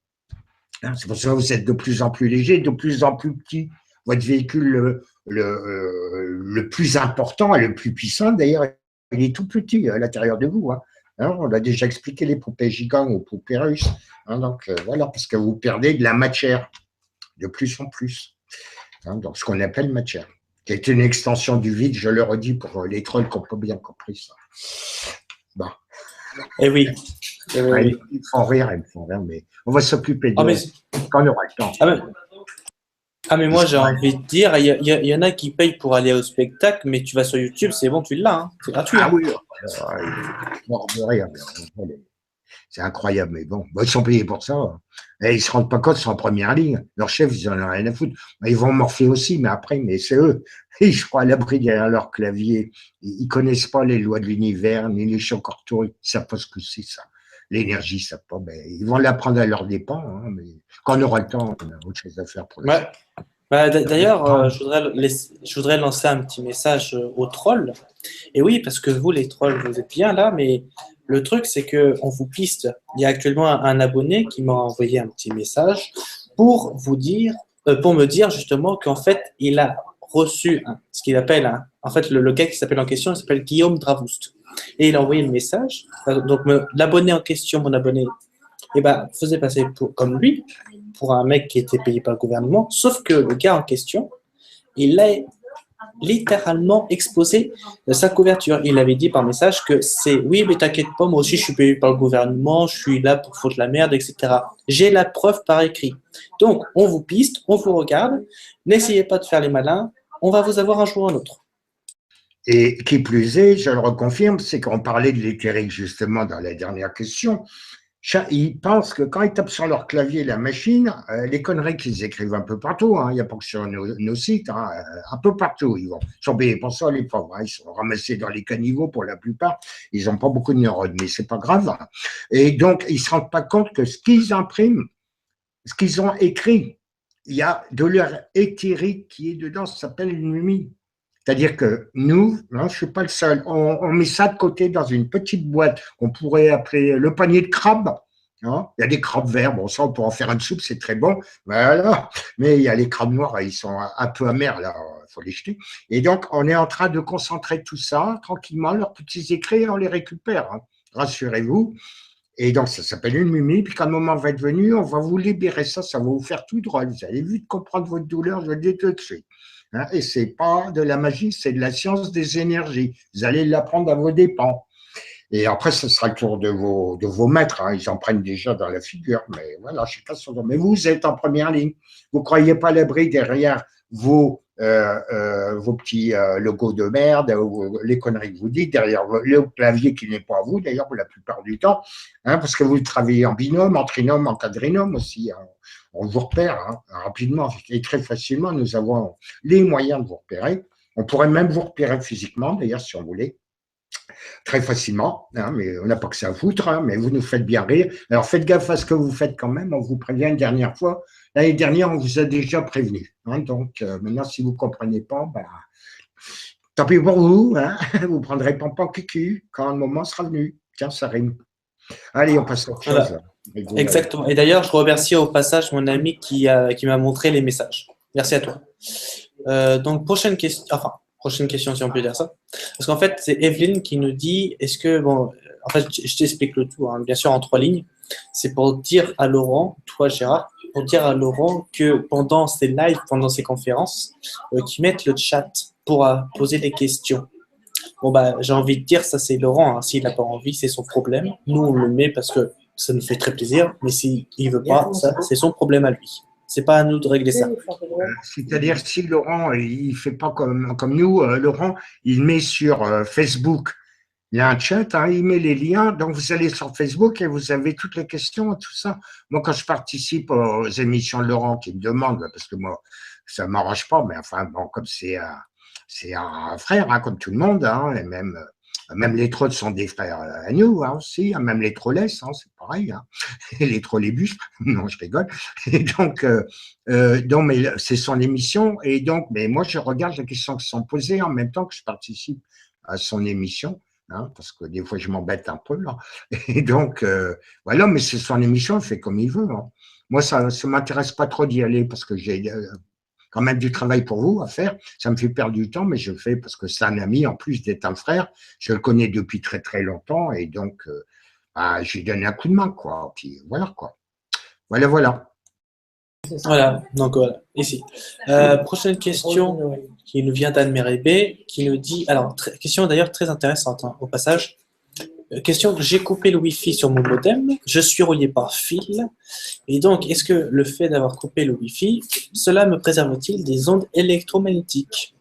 C'est pour ça que vous êtes de plus en plus léger, de plus en plus petit. Votre véhicule le plus important et le plus puissant, d'ailleurs, il est tout petit à l'intérieur de vous. Hein. Hein, on a déjà expliqué les poupées gigantes aux poupées russes. Hein, donc voilà, parce que vous perdez de la matière de plus en plus. Hein, donc ce qu'on appelle matière, qui est une extension du vide, je le redis pour les trolls qui n'ont pas bien compris ça. Bon. Eh oui. Oui. Ils font rire, mais on va s'occuper de quand on aura le temps. Mais moi j'ai envie de dire, il y en a qui payent pour aller au spectacle, mais tu vas sur YouTube, c'est bon, tu l'as, hein. C'est gratuit. Ah hein. oui, c'est incroyable, mais bon, ils sont payés pour ça. Hein. Et ils ne se rendent pas compte, ils sont en première ligne. Leurs chefs, ils n'en ont rien à foutre. Ils vont morfler aussi, mais après, c'est eux. Ils sont à l'abri derrière leur clavier. Ils ne connaissent pas les lois de l'univers, ni les champs corporels. Ils ne savent pas ce que c'est ça. L'énergie, ça pas. Ben, ils vont l'apprendre à leurs dépens. Hein, mais quand on aura le temps, on a autre chose à faire pour les Ouais. D'ailleurs, je voudrais lancer un petit message aux trolls. Et oui, parce que vous, les trolls, vous êtes bien là, mais le truc, c'est qu'on vous piste. Il y a actuellement un abonné qui m'a envoyé un petit message pour vous dire, pour me dire justement qu'en fait, il a reçu ce qu'il appelle, en fait, le gars qui s'appelle en question, il s'appelle Guillaume Dravouste. Et il a envoyé le message. Donc, l'abonné en question, mon abonné, eh ben, faisait passer comme lui, pour un mec qui était payé par le gouvernement, sauf que le gars en question, il a littéralement exposé sa couverture. Il avait dit par message que c'est oui, mais t'inquiète pas, moi aussi je suis payé par le gouvernement, je suis là pour foutre la merde, etc. J'ai la preuve par écrit. Donc, on vous piste, on vous regarde, n'essayez pas de faire les malins, on va vous avoir un jour ou un autre. Et qui plus est, je le reconfirme, c'est qu'on parlait de l'éthérique justement dans la dernière question. Ils pensent que quand ils tapent sur leur clavier la machine, les conneries qu'ils écrivent un peu partout, hein, il n'y a pas que sur nos sites, hein, un peu partout, ils sont payés pour ça, les pauvres, hein, ils sont ramassés dans les caniveaux pour la plupart, ils n'ont pas beaucoup de neurones, mais c'est pas grave. Hein. Et donc, ils ne se rendent pas compte que ce qu'ils impriment, ce qu'ils ont écrit, il y a de leur éthérique qui est dedans, ça s'appelle une mumie. C'est-à-dire que nous, non, je ne suis pas le seul, on met ça de côté dans une petite boîte qu'on pourrait appeler le panier de crabes. Hein. Il y a des crabes verts, bon, ça, on peut en faire une soupe, c'est très bon. Voilà. Mais il y a les crabes noirs, ils sont un peu amers, là, il faut les jeter. Et donc, on est en train de concentrer tout ça tranquillement, leurs petits écrits, on les récupère. Hein. Rassurez-vous. Et donc, ça s'appelle une mumie. Puis quand le moment va être venu, on va vous libérer ça, ça va vous faire tout droit. Vous allez vite comprendre votre douleur, je le dis tout de suite. Hein, et c'est pas de la magie, c'est de la science des énergies. Vous allez l'apprendre à vos dépens. Et après, ce sera le tour de vos maîtres. Hein. Ils en prennent déjà dans la figure. Mais voilà, je sais pas son nom. Mais vous êtes en première ligne. Vous ne croyez pas à l'abri derrière vos petits logos de merde, ou les conneries que vous dites, derrière le clavier qui n'est pas à vous, d'ailleurs, pour la plupart du temps, hein, parce que vous travaillez en binôme, en trinôme, en quadrinôme aussi. Hein. On vous repère hein, rapidement et très facilement. Nous avons les moyens de vous repérer. On pourrait même vous repérer physiquement, d'ailleurs, si on voulait très facilement, hein, mais on n'a pas que ça à foutre, hein, mais vous nous faites bien rire. Alors faites gaffe à ce que vous faites quand même, on vous prévient une dernière fois. L'année dernière, on vous a déjà prévenu. Hein, donc maintenant, si vous ne comprenez pas, ben, tant pis pour vous, hein, vous prendrez pampan cucu quand le moment sera venu. Tiens, ça rime. Allez, on passe à autre chose. Voilà. Exactement. Et d'ailleurs, je remercie au passage mon ami qui m'a montré les messages. Merci à toi. Donc, prochaine question si on peut dire ça. Parce qu'en fait, c'est Evelyne qui nous dit, est-ce que, bon, en fait, je t'explique le tout, hein, bien sûr en 3 lignes. C'est pour dire à Laurent, toi Gérard, pour dire à Laurent que pendant ses lives, pendant ses conférences, qu'il mette le chat pour poser des questions. Bon, bah, j'ai envie de dire, ça c'est Laurent, hein. S'il n'a pas envie, c'est son problème. Nous, on le met parce que ça nous fait très plaisir, mais s'il ne veut pas, ça, c'est son problème à lui. C'est pas à nous de régler ça. C'est-à-dire, si Laurent, il ne fait pas comme nous, Laurent, il met sur Facebook, il y a un chat, hein, il met les liens, donc vous allez sur Facebook et vous avez toutes les questions, tout ça. Moi, quand je participe aux émissions de Laurent qui me demandent, parce que moi, ça ne m'arrange pas, mais enfin, bon, comme c'est un frère, hein, comme tout le monde, hein, et même les trolls sont des frères à nous hein, aussi, hein, même les trollesses, hein, c'est pareil, hein, et les trollébus, non, je rigole. Et donc mais c'est son émission, et donc, mais moi, je regarde les questions qui sont posées en même temps que je participe à son émission. Hein, parce que des fois, je m'embête un peu. Là. Et donc, voilà, mais c'est son émission, il fait comme il veut. Hein. Moi, ça ne m'intéresse pas trop d'y aller parce que j'ai quand même du travail pour vous à faire. Ça me fait perdre du temps, mais je le fais parce que c'est un ami, en plus d'être un frère. Je le connais depuis très, très longtemps et donc, bah, je lui donne un coup de main, quoi. Puis voilà, quoi. Voilà. Voilà, donc voilà, ici. Prochaine question qui nous vient d'Anne-Marie B, qui nous dit, alors, question d'ailleurs très intéressante hein, au passage. Question, j'ai coupé le Wi-Fi sur mon modem, je suis relié par fil, et donc, est-ce que le fait d'avoir coupé le Wi-Fi, cela me préserve-t-il des ondes électromagnétiques?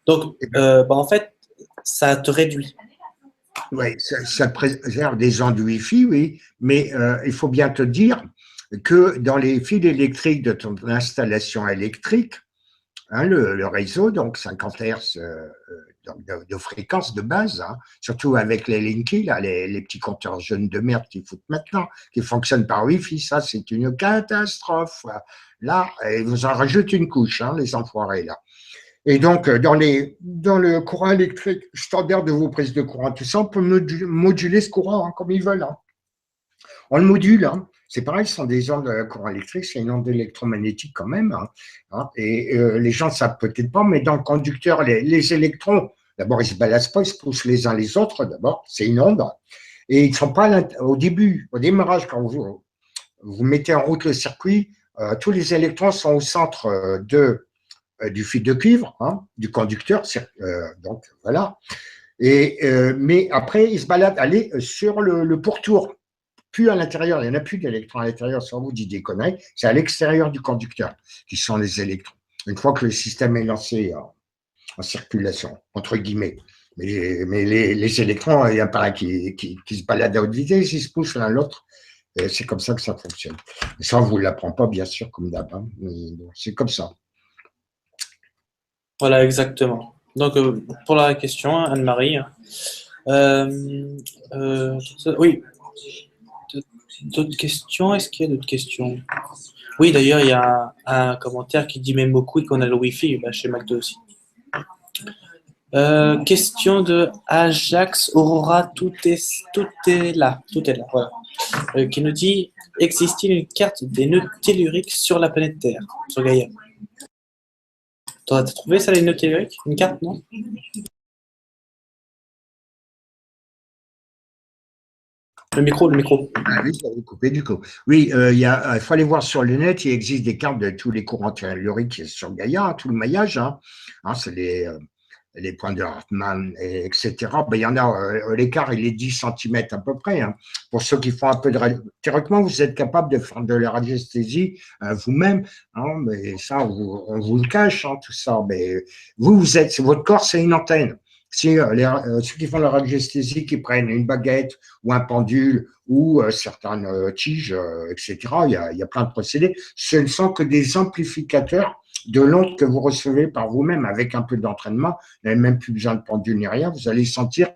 Donc, en fait, ça te réduit. Oui, ça préserve des ondes Wi-Fi, oui, mais il faut bien te dire que dans les fils électriques de ton installation électrique, hein, le réseau, donc 50 Hz de fréquence de base, hein, surtout avec les Linky, là, les petits compteurs jaunes de merde qui foutent maintenant, qui fonctionnent par Wi-Fi, ça c'est une catastrophe. Là, ils vous en rajoutent une couche, hein, les enfoirés là. Et donc, dans le courant électrique standard de vos prises de courant, tout ça, on peut moduler ce courant hein, comme ils veulent. Hein. On le module. Hein. C'est pareil, ce sont des ondes de courant électrique, c'est une onde électromagnétique quand même. Hein. Et les gens ne savent peut-être pas, mais dans le conducteur, les électrons, d'abord, ils ne se balancent pas, ils se poussent les uns les autres. D'abord, c'est une onde. Et ils ne sont pas au début, au démarrage, quand vous mettez en route le circuit, tous les électrons sont au centre du fil de cuivre, hein, du conducteur. Donc, voilà. Mais après, ils se baladent, aller sur le pourtour. Plus à l'intérieur, il n'y en a plus d'électrons à l'intérieur, sans vous dites des conneries, c'est à l'extérieur du conducteur qui sont les électrons. Une fois que le système est lancé en circulation, entre guillemets. Mais les électrons, il y a pas un qui se balade à haute vitesse, ils se poussent l'un l'autre. C'est comme ça que ça fonctionne. Et ça, on ne vous l'apprend pas, bien sûr, comme d'hab, hein, mais bon, c'est comme ça. Voilà, exactement. Donc, pour la question, Anne-Marie, euh, euh, oui, d'autres questions? Est-ce qu'il y a d'autres questions? Oui, d'ailleurs, il y a un commentaire qui dit même beaucoup qu'on a le Wi-Fi bah, chez McDo aussi. Question de Ajax Aurora, tout est là, voilà. Qui nous dit, existe-t-il une carte des nœuds telluriques sur la planète Terre, sur Gaïa? T'as trouvé ça, les nœuds telluriques? Une carte, non? Le micro, le micro. Ah oui, ça avait coupé du coup. Oui, il faut aller voir sur le net, il existe des cartes de tous les courants telluriques sur Gaïa, hein, tout le maillage. C'est les points de Hartmann, etc. Ben, il y en a, l'écart, il est 10 cm à peu près. Pour ceux qui font un peu de théoriquement, vous êtes capable de faire de la radiesthésie vous-même, mais ça, on vous le cache, tout ça. Mais vous êtes, votre corps, c'est une antenne. Si ceux qui font la radiesthésie, qui prennent une baguette ou un pendule ou certaines tiges, etc., il y a plein de procédés, ce ne sont que des amplificateurs de l'onde que vous recevez par vous-même avec un peu d'entraînement. Vous n'avez même plus besoin de pendule ni rien. Vous allez sentir,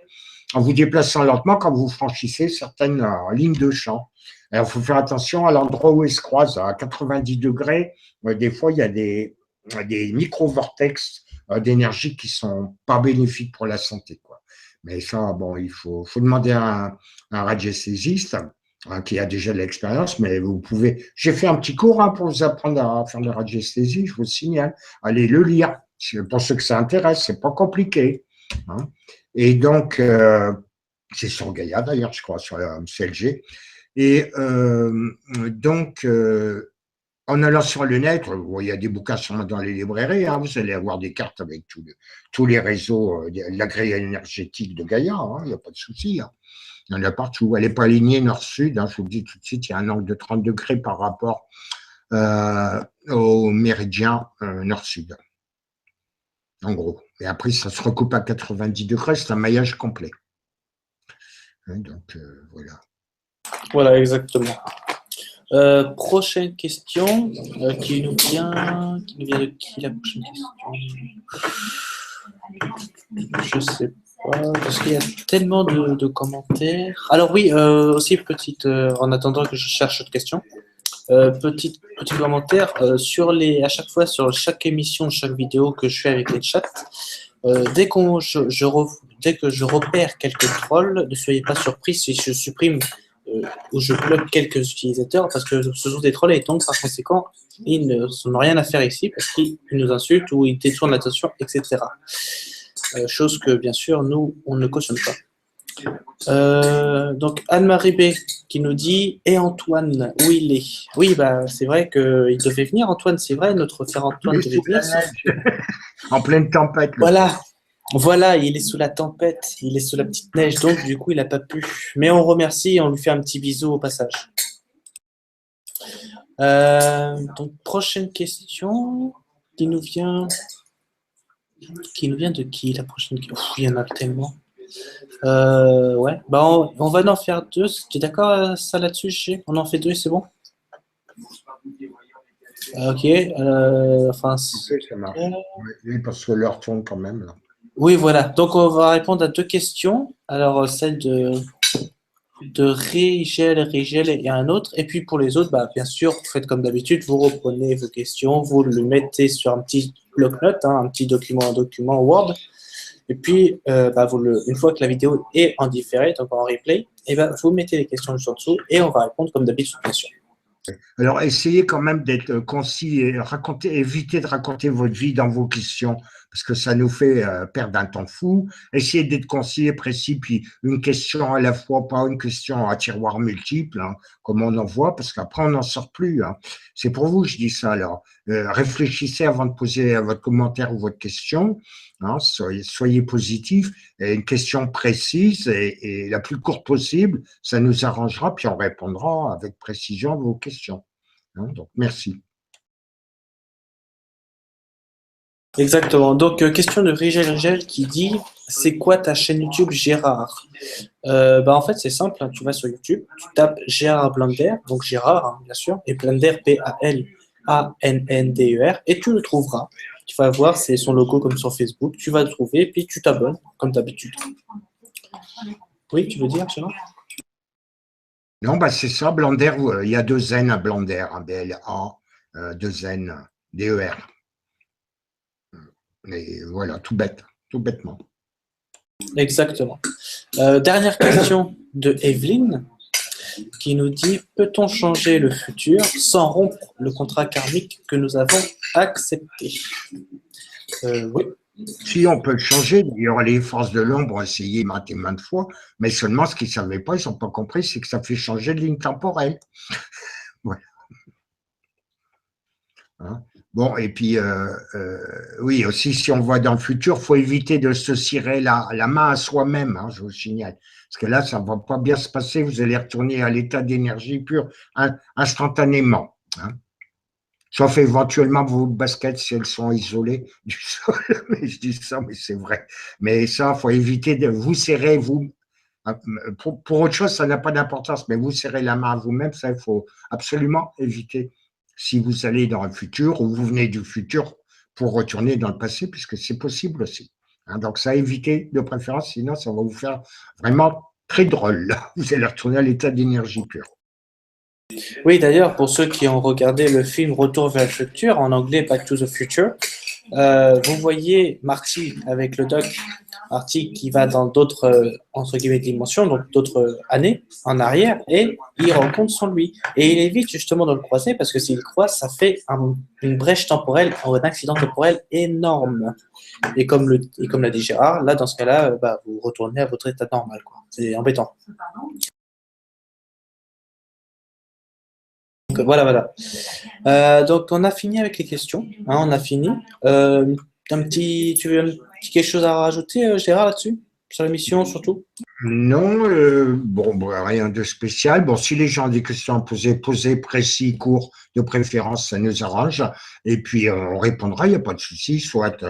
en vous déplaçant lentement, quand vous franchissez certaines lignes de champ. Alors, il faut faire attention à l'endroit où elles se croisent. À 90 degrés, des fois, il y a des micro-vortex d'énergie qui sont pas bénéfiques pour la santé, quoi. Mais ça, bon, il faut demander à un radiesthésiste qui a déjà de l'expérience, mais vous pouvez. J'ai fait un petit cours pour vous apprendre à faire de la radiesthésie, je vous signale. Allez le lire. Pour ceux que ça intéresse, c'est pas compliqué. Et donc, c'est sur Gaïa d'ailleurs, je crois, sur la CLG. Et donc, en allant sur le net, il y a des bouquins dans les librairies, vous allez avoir des cartes avec tous les réseaux de la grille énergétique de Gaïa, il n'y a pas de souci. Il y en a partout. Elle n'est pas alignée nord-sud, je vous le dis tout de suite, il y a un angle de 30 degrés par rapport au méridien nord-sud, en gros. Et après, ça se recoupe à 90 degrés, c'est un maillage complet. Donc, voilà. Voilà, exactement. Prochaine question qui nous vient de qui la prochaine question? Je sais pas, parce qu'il y a tellement de commentaires. Alors oui, aussi petite, en attendant que je cherche cette question, petit commentaire sur à chaque fois sur chaque émission, chaque vidéo que je fais avec les chats. Dès que je repère quelques trolls, ne soyez pas surpris si je supprime ou je bloque quelques utilisateurs parce que ce sont des trolls et donc par conséquent ils n'ont rien à faire ici parce qu'ils nous insultent ou ils détournent l'attention, etc. Chose que bien sûr nous on ne cautionne pas. Donc Anne-Marie B qui nous dit et Antoine où il est? Oui, bah c'est vrai qu'il devait venir Antoine, c'est vrai, notre frère Antoine devait venir. En pleine tempête. Voilà, il est sous la tempête, il est sous la petite neige, donc du coup il n'a pas pu. Mais on remercie et on lui fait un petit bisou au passage. Donc prochaine question qui nous vient de qui la prochaine question? Il y en a tellement. Ouais, bah on va en faire deux. Tu es d'accord ça là-dessus? On en fait deux, c'est bon? Ok. Enfin. Ça marche. Oui, parce que l'heure tourne quand même là. Oui, voilà. Donc on va répondre à deux questions. Alors celle de Rigel et un autre. Et puis pour les autres, bah, bien sûr, vous faites comme d'habitude, vous reprenez vos questions, vous le mettez sur un petit bloc-notes, un petit document Word. Et puis, une fois que la vidéo est en différé, donc en replay, et vous mettez les questions juste en dessous et on va répondre comme d'habitude, bien sûr. Alors, essayez quand même d'être concis et évitez de raconter votre vie dans vos questions, parce que ça nous fait perdre un temps fou. Essayez d'être concis et précis, puis une question à la fois, pas une question à tiroir multiple, comme on en voit, parce qu'après, on n'en sort plus. C'est pour vous, je dis ça. Alors, réfléchissez avant de poser votre commentaire ou votre question. Soyez positif. Et une question précise et la plus courte possible, ça nous arrangera, puis on répondra avec précision à vos questions. Donc, merci. Exactement. Donc, question de Rigel qui dit c'est quoi ta chaîne YouTube Gérard? En fait, c'est simple, hein, tu vas sur YouTube, tu tapes Gérard Blander, donc Gérard, hein, bien sûr, et Blander, P-A-L-A-N-N-D-E-R, et tu le trouveras. Tu vas voir, c'est son logo comme sur Facebook, tu vas le trouver, puis tu t'abonnes, comme d'habitude. Oui, tu veux dire, Gérard? Non, bah c'est ça, Blender, il y a deux N à Blender, un B-L-A, deux N, D-E-R. Et voilà, tout bête, tout bêtement. Exactement. Dernière question de Evelyne qui nous dit: peut-on changer le futur sans rompre le contrat karmique que nous avons accepté? Oui. Si on peut le changer, d'ailleurs, les forces de l'ombre ont essayé maintes et maintes fois, mais seulement ce qu'ils ne savaient pas, ils n'ont pas compris, c'est que ça fait changer de ligne temporelle. Voilà. Hein. Bon, et puis, oui, aussi, si on voit dans le futur, il faut éviter de se cirer la main à soi-même, hein, je vous signale. Parce que là, ça ne va pas bien se passer, vous allez retourner à l'état d'énergie pure instantanément. Hein. Sauf éventuellement vos baskets si elles sont isolées du sol. Mais je dis ça, mais c'est vrai. Mais ça, il faut éviter de vous serrer, vous. Pour autre chose, ça n'a pas d'importance, mais vous serrez la main à vous-même, ça, il faut absolument éviter si vous allez dans le futur ou vous venez du futur pour retourner dans le passé, puisque c'est possible aussi. Hein, donc, ça, évitez de préférence, sinon, ça va vous faire vraiment très drôle. Vous allez retourner à l'état d'énergie pure. Oui, d'ailleurs, pour ceux qui ont regardé le film Retour vers le futur, en anglais Back to the Future, vous voyez Marty avec le doc, Marty qui va dans d'autres, entre guillemets, dimensions, donc d'autres années en arrière, et il rencontre son lui. Et il évite justement de le croiser, parce que s'il croise, ça fait une brèche temporelle, un accident temporel énorme. Et comme l'a dit Gérard, là, dans ce cas-là, vous retournez à votre état normal, quoi. C'est embêtant. Donc, voilà. Donc, on a fini avec les questions. Hein, on a fini. Tu veux quelque chose à rajouter, Gérard, là-dessus? Sur la mission, surtout? Non, rien de spécial. Bon, si les gens ont des questions à poser, posez précis, court, de préférence, ça nous arrange. Et puis, on répondra, il n'y a pas de souci. Soit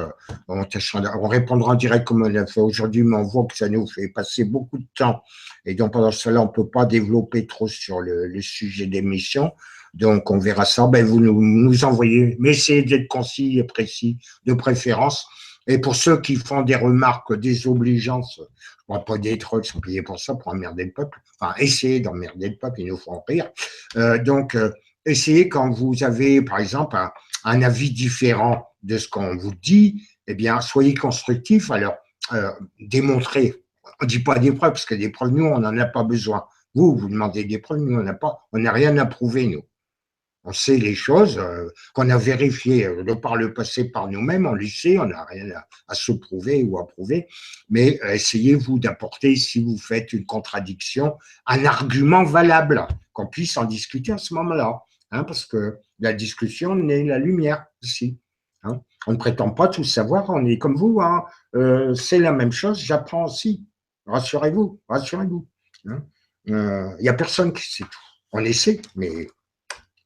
on répondra en direct comme on l'a fait aujourd'hui, mais on voit que ça nous fait passer beaucoup de temps. Et donc, pendant cela, on ne peut pas développer trop sur le sujet des missions. Donc, on verra ça. Vous nous envoyez, mais essayez d'être concis et précis, de préférence. Et pour ceux qui font des remarques désobligeantes, on va pas des trolls sont payés pour ça, pour emmerder le peuple. Enfin, essayer d'emmerder le peuple, ils nous font rire. Essayez quand vous avez, par exemple, un avis différent de ce qu'on vous dit, eh bien, soyez constructif. Alors, démontrez. On ne dit pas des preuves, parce que des preuves, nous, on n'en a pas besoin. Vous demandez des preuves, nous, on n'a rien à prouver, nous. On sait les choses qu'on a vérifiées par le passé par nous-mêmes, on les sait, on n'a rien à se prouver ou à prouver, mais essayez-vous d'apporter, si vous faites une contradiction, un argument valable, qu'on puisse en discuter à ce moment-là, hein, parce que la discussion naît la lumière aussi. Hein. On ne prétend pas tout savoir, on est comme vous, hein, c'est la même chose, j'apprends aussi, rassurez-vous. Hein. Y a personne qui sait tout. On essaie, mais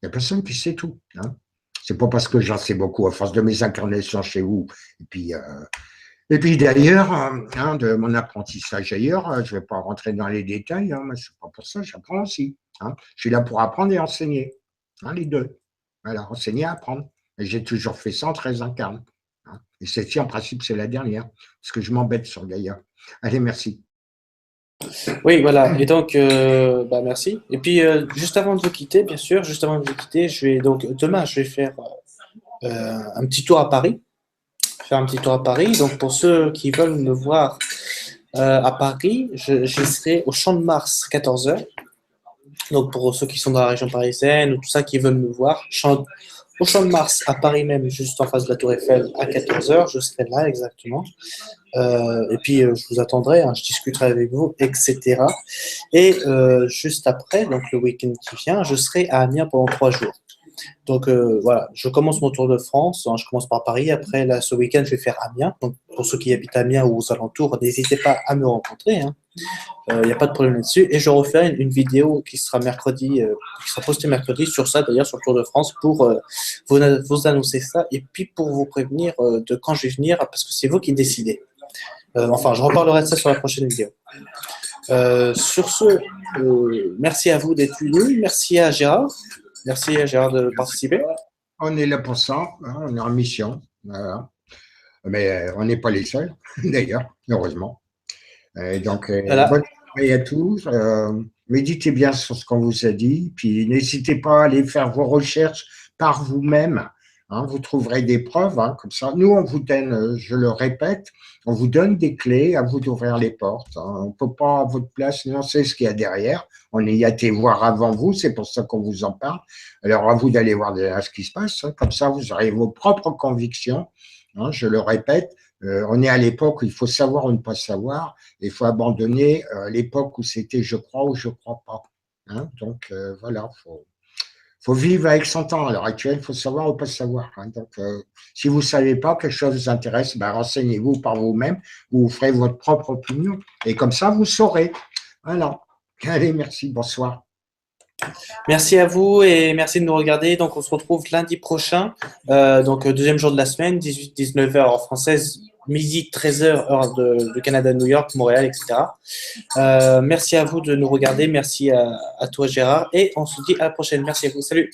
il n'y a personne qui sait tout. Hein. C'est pas parce que j'en sais beaucoup à force de mes incarnations chez vous. Et puis d'ailleurs, hein, de mon apprentissage ailleurs, je ne vais pas rentrer dans les détails, hein, mais c'est pas pour ça, j'apprends aussi. Hein. Je suis là pour apprendre et enseigner. Hein, les deux. Voilà, enseigner et apprendre. Et j'ai toujours fait ça en 13 incarnes. Hein. Et celle-ci, en principe, c'est la dernière. Parce que je m'embête sur Gaïa. Allez, merci. Oui, voilà. Et donc, merci. Et puis, juste avant de vous quitter, bien sûr, demain, je vais faire un petit tour à Paris. Donc, pour ceux qui veulent me voir à Paris, je serai au Champ de Mars, 14 heures. Donc, pour ceux qui sont dans la région parisienne ou tout ça qui veulent me voir, au Champ de Mars, à Paris même, juste en face de la Tour Eiffel, à 14 heures, je serai là exactement. Et puis, je vous attendrai, hein, je discuterai avec vous, etc. Et juste après, donc le week-end qui vient, je serai à Amiens pendant 3 jours. Donc voilà, je commence mon tour de France, hein, je commence par Paris, après là, ce week-end je vais faire Amiens. Donc pour ceux qui habitent Amiens ou aux alentours, n'hésitez pas à me rencontrer, hein. Il n'y a pas de problème là-dessus. Et je refais une vidéo qui sera postée mercredi sur ça, d'ailleurs, sur le Tour de France, pour vous annoncer ça et puis pour vous prévenir de quand je vais venir, parce que c'est vous qui décidez. Enfin, je reparlerai de ça sur la prochaine vidéo. Sur ce, merci à vous d'être venus. Merci à Gérard. Merci à Gérard de participer. On est là pour ça, hein, on est en mission. Voilà. Mais on n'est pas les seuls, d'ailleurs, heureusement. Donc, Voilà. bonne soirée à tous. Méditez bien sur ce qu'on vous a dit. Puis, n'hésitez pas à aller faire vos recherches par vous-même. Hein, vous trouverez des preuves, hein, comme ça. Nous, on vous donne, je le répète, on vous donne des clés, à vous d'ouvrir les portes. Hein. On ne peut pas, à votre place, nous, on sait ce qu'il y a derrière. On y a été voir avant vous, c'est pour ça qu'on vous en parle. Alors, à vous d'aller voir ce qui se passe. Hein. Comme ça, vous aurez vos propres convictions. Hein, je le répète, on est à l'époque où il faut savoir ou ne pas savoir. Il faut abandonner l'époque où c'était je crois ou je crois pas. Hein. Donc, voilà, faut vivre avec son temps. À l'heure actuelle, il faut savoir ou pas savoir. Hein. Donc, si vous ne savez pas, quelque chose vous intéresse, ben, renseignez-vous par vous-même, vous ferez votre propre opinion. Et comme ça, vous saurez. Voilà. Allez, merci, bonsoir. Merci à vous et merci de nous regarder. Donc, on se retrouve lundi prochain, donc deuxième jour de la semaine, 18-19 heures heure française, midi 13 heures heure de Canada, New York, Montréal, etc. Merci à vous de nous regarder. Merci à toi, Gérard. Et on se dit à la prochaine. Merci à vous. Salut.